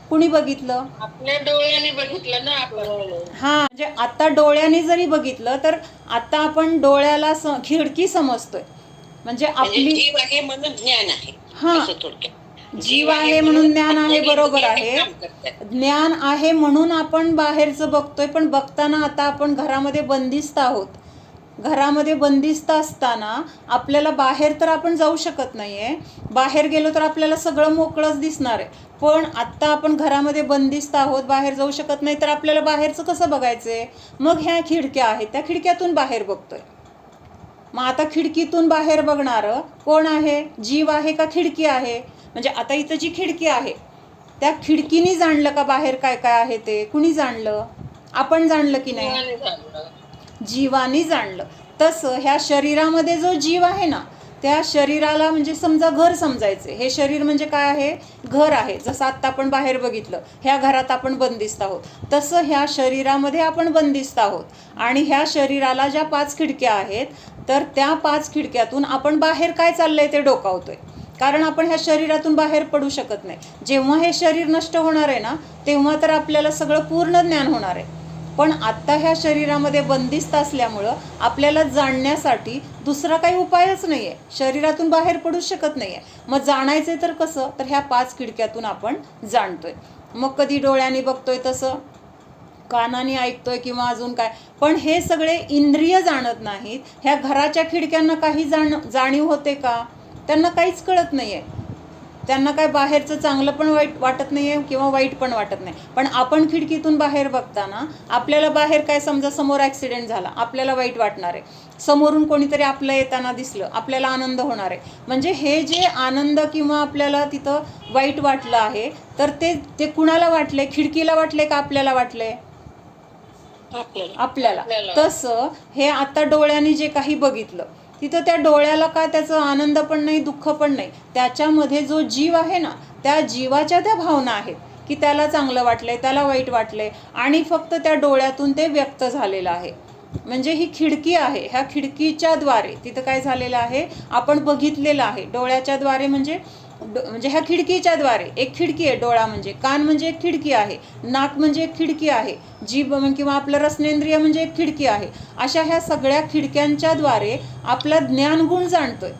कुणी बघितलं? आपल्या डोळ्याने बघितलं ना आपण. हा, म्हणजे आता डोळ्याने जरी बघितलं तर आता आपण डोळ्याला खिडकी समजतोय. म्हणजे आपली जीव आहे म्हणून ज्ञान आहे. हा, जीव आहे म्हणून ज्ञान आहे, बरोबर आहे. ज्ञान आहे म्हणून आपण बाहेरचं बघतोय, पण बघताना आता आपण घरामध्ये बंदिस्त आहोत. घरामध्ये बंदिस्त असताना आपल्याला बाहेर तर आपण जाऊ शकत नाही आहे. बाहेर गेलो तर आपल्याला सगळं मोकळंच दिसणार आहे. पण आत्ता आपण घरामध्ये बंदिस्त आहोत, बाहेर जाऊ शकत नाही, तर आपल्याला बाहेरचं कसं बघायचं आहे? मग ह्या खिडक्या आहेत, त्या खिडक्यातून बाहेर बघतोय. मग आता खिडकीतून बाहेर बघणारं कोण आहे? जीव आहे का खिडकी आहे? म्हणजे आता इथं जी खिडकी आहे त्या खिडकीने जाणलं का बाहेर काय काय आहे ते? कुणी जाणलं? आपण जाणलं की नाही? जीवानी जाणलं. तसं ह्या शरीरामध्ये जो जीव आहे ना, त्या शरीराला म्हणजे समजा घर समजायचे. हे शरीर म्हणजे काय आहे? घर आहे. जसं आत्ता आपण बाहेर बघितलं, ह्या घरात आपण बंदिस्त आहोत, तसं ह्या शरीरामध्ये आपण बंदिस्त आहोत. आणि ह्या शरीराला ज्या 5 खिडक्या आहेत तर त्या 5 खिडक्यातून आपण बाहेर काय चाललंय ते डोकावतोय, कारण आपण ह्या शरीरातून बाहेर पडू शकत नाही. जेव्हा हे शरीर नष्ट होणार आहे ना, तेव्हा तर आपल्याला सगळं पूर्ण ज्ञान होणार आहे. पण आत्ता ह्या शरीरामध्ये बंदिस्त असल्यामुळं आपल्याला जाणण्यासाठी दुसरा काही उपायच नाही आहे, शरीरातून बाहेर पडू शकत नाही आहे. मग जाणायचं तर कसं? तर ह्या 5 खिडक्यातून आपण जाणतोय. मग कधी डोळ्यांनी बघतोय तसं, कानाने ऐकतोय किंवा अजून काय, पण हे सगळे इंद्रिय जाणत नाहीत. ह्या घराच्या खिडक्यांना काही जाणीव होते का? त्यांना काहीच कळत नाही आहे. त्यांना काय बाहेरचं चांगलं पण वाईट वाटत नाही आहे किंवा वाईट पण वाटत नाही. पण आपण खिडकीतून बाहेर बघताना आपल्याला बाहेर काय, समजा समोर ॲक्सिडेंट झाला, आपल्याला वाईट वाटणार आहे. समोरून कोणीतरी आपलं येताना दिसलं, आपल्याला आनंद होणार आहे. म्हणजे हे जे आनंद किंवा आपल्याला तिथं वाईट वाटलं आहे, तर ते कुणाला वाटले? खिडकीला वाटले का आपल्याला वाटले? आपल्याला. तसं हे आता डोळ्यांनी जे काही बघितलं, तिथं त्या डोळ्याला का त्याचा आनंद पण नाही, दुःख पण नाही. त्याच्यामध्ये जो जीव आहे ना, त्या जीवाच्या त्या भावना आहेत की त्याला चांगलं वाटलंय, त्याला वाईट वाटलंय, आणि फक्त त्या डोळ्यातून ते व्यक्त झालेलं आहे. म्हणजे ही खिडकी आहे, ह्या खिडकीच्या द्वारे तिथं काय झालेलं आहे, आपण बघितलेलं आहे. डोळ्याच्या द्वारे म्हणजे ह्या खिडकीच्या द्वारे, एक खिडकी आहे डोळा म्हणजे, कान म्हणजे एक खिडकी आहे, नाक म्हणजे एक खिडकी आहे, जीभ किंवा आपलं रसनेंद्रिय म्हणजे एक खिडकी आहे. अशा ह्या सगळ्या खिडक्यांच्या द्वारे आपला ज्ञानगुण जाणतोय.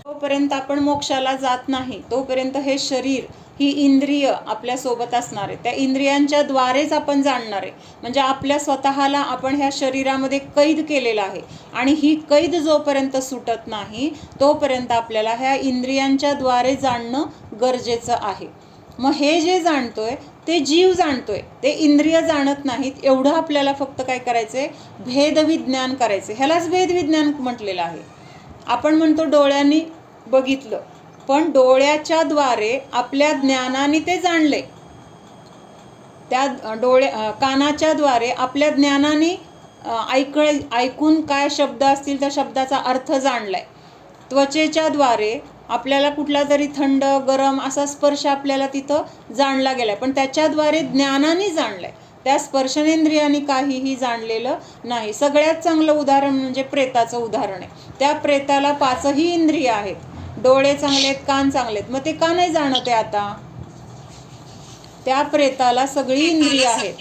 तोपर्यंत आपण मोक्षाला जात नाही, तोपर्यंत हे शरीर, ही इंद्रिय आपल्या सोबत असणार आहे. त्या इंद्रियांच्या द्वारेच आपण जाणणार आहे. म्हणजे आपल्या स्वतःला आपण ह्या शरीरामध्ये कैद केलेलं आहे, आणि ही कैद जोपर्यंत सुटत नाही तोपर्यंत आपल्याला ह्या इंद्रियांच्या द्वारे जाणणं गरजेचं आहे. मग हे जे जाणतोय ते जीव जाणतोय, ते इंद्रिय जाणत नाहीत. एवढं आपल्याला फक्त काय करायचंय, भेदविज्ञान करायचं. ह्यालाच भेदविज्ञान म्हटलेलं आहे. आपण म्हणतो डोळ्यांनी बघितलं, पण डोळ्याच्या द्वारे आपल्या ज्ञानाने ते जाणले. त्या कानाच्या द्वारे आपल्या ज्ञानाने ऐकून काय शब्द असतील त्या शब्दाचा अर्थ जाणलाय. त्वचेच्या द्वारे आपल्याला कुठला तरी थंड गरम असा स्पर्श आपल्याला तिथं जाणला गेलाय, पण त्याच्याद्वारे ज्ञानाने जाणलाय. त्या स्पर्शनेंद्रियाने काहीही जाणलेलं नाही. सगळ्यात चांगलं उदाहरण म्हणजे प्रेताचं उदाहरण आहे. त्या प्रेताला 5ही इंद्रिय आहेत, डोळे चांगलेत, कान चांगलेत, मग ते का नाही जाणत आहे आता? त्या प्रेताला सगळी इंद्रिय आहेत.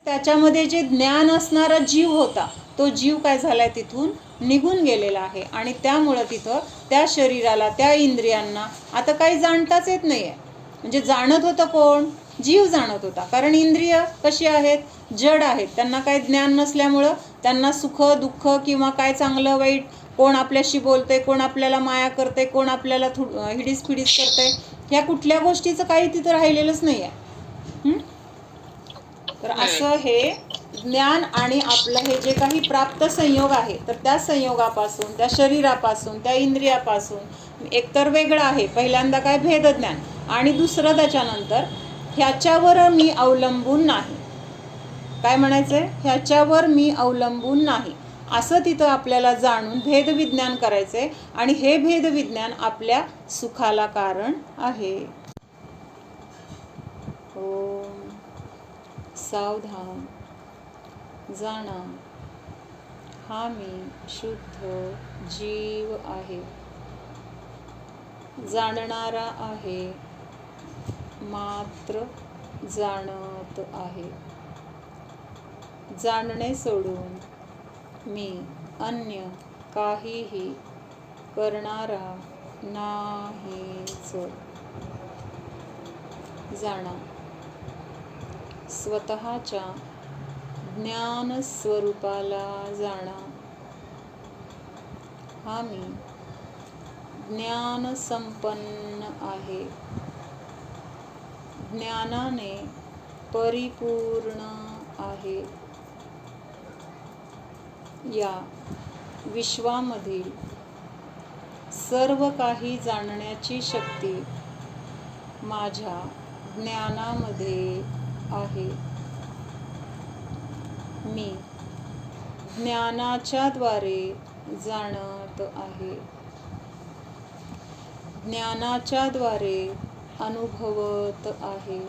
त्याच्यामध्ये जे ज्ञान असणारा जीव होता, तो जीव काय झालाय, तिथून निघून गेलेला आहे. आणि त्यामुळं तिथं त्या शरीराला, त्या इंद्रियांना आता काही जाणताच येत नाहीये. म्हणजे जाणत होतं कोण? जीव जाणत होता. कारण इंद्रिय कशी आहेत? जड आहेत. त्यांना काही ज्ञान नसल्यामुळं त्यांना सुख दुःख किंवा काय चांगलं वाईट, कोण आपल्याशी बोलतंय, कोण आपल्याला माया करते, कोण आपल्याला हिडीस फिडीस करतंय, ह्या कुठल्या गोष्टीचं काही तिथं राहिलेलंच नाही आहे. तर असं हे ज्ञान आणि आपलं हे जे काही प्राप्त संयोग आहे, तर त्या संयोगापासून, त्या शरीरापासून, त्या इंद्रियापासून एकतर वेगळं आहे. पहिल्यांदा काय, भेदज्ञान, आणि दुसरं त्याच्यानंतर ह्याच्यावर मी अवलंबून नाही. काय म्हणायचंय? ह्याच्यावर मी अवलंबून नाही, असं तिथं आपल्याला जाणून भेदविज्ञान करायचंय. आणि हे भेदविज्ञान आपल्या सुखाला कारण आहे. ओम सावधान जाणा, हा मी शुद्ध जीव आहे, जाणणारा आहे, मात्र जाणत आहे. जाणणे सोडून मी अन्य काहीही करणारा नाहीच. जाणा, स्वतःच्या ज्ञान स्वरूपाला जाणा. हा मी ज्ञान संपन्न आहे, ज्ञानाने परिपूर्ण आहे. या विश्वामधील सर्व काही जाणण्याची शक्ती माझ्या ज्ञानामध्ये आहे. मी ज्ञानाच्या द्वारे जाणत आहे, ज्ञानाच्या द्वारे अनुभवत आहे.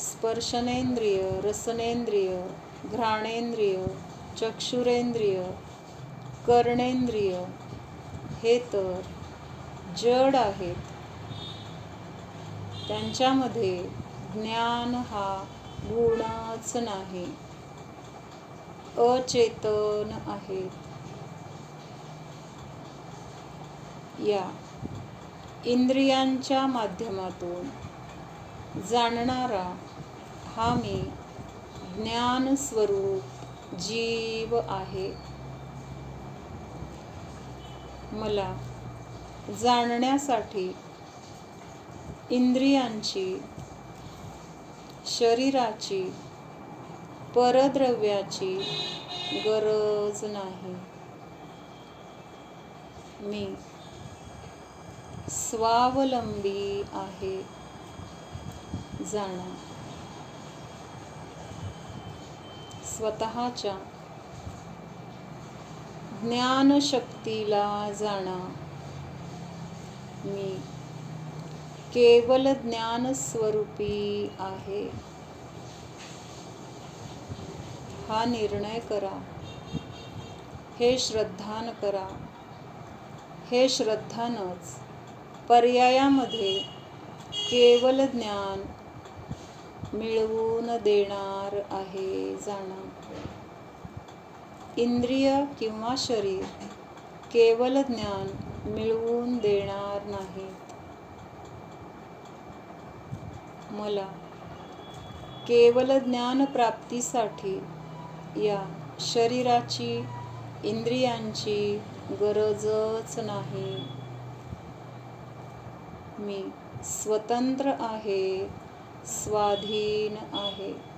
स्पर्शनेंद्रिय, रसनेंद्रिय, घ्राणेंद्रिय, चक्षुरेंद्रिय, कर्णेंद्रिय हे तर जड आहेत. त्यांच्यामध्ये ज्ञान हा गुणच नाही, अचेतन आहेत. या इंद्रियांच्या माध्यमातून जाणणारा हा मी ज्ञानस्वरूप जीव आहे. मला जाणण्यासाठी इंद्रियांची, शरीराची, परद्रव्याची गरज नाही. मी स्वावलंबी आहे. जाणा. स्वतःच्या ज्ञानशक्तीला जाणा. मी केवल ज्ञानस्वरूपी आहे हा निर्णय करा. हे श्रद्धान करा. हे श्रद्धानच पर्यायामध्ये केवल ज्ञान मिळवून देणार आहे. जाणा. इंद्रिय किंवा शरीर केवल ज्ञान मिळवून देणार नाहीत. मला केवल ज्ञान प्राप्तीसाठी या शरीराची, इंद्रियांची गरजच नाही. मी स्वतंत्र आहे, स्वाधीन आहे.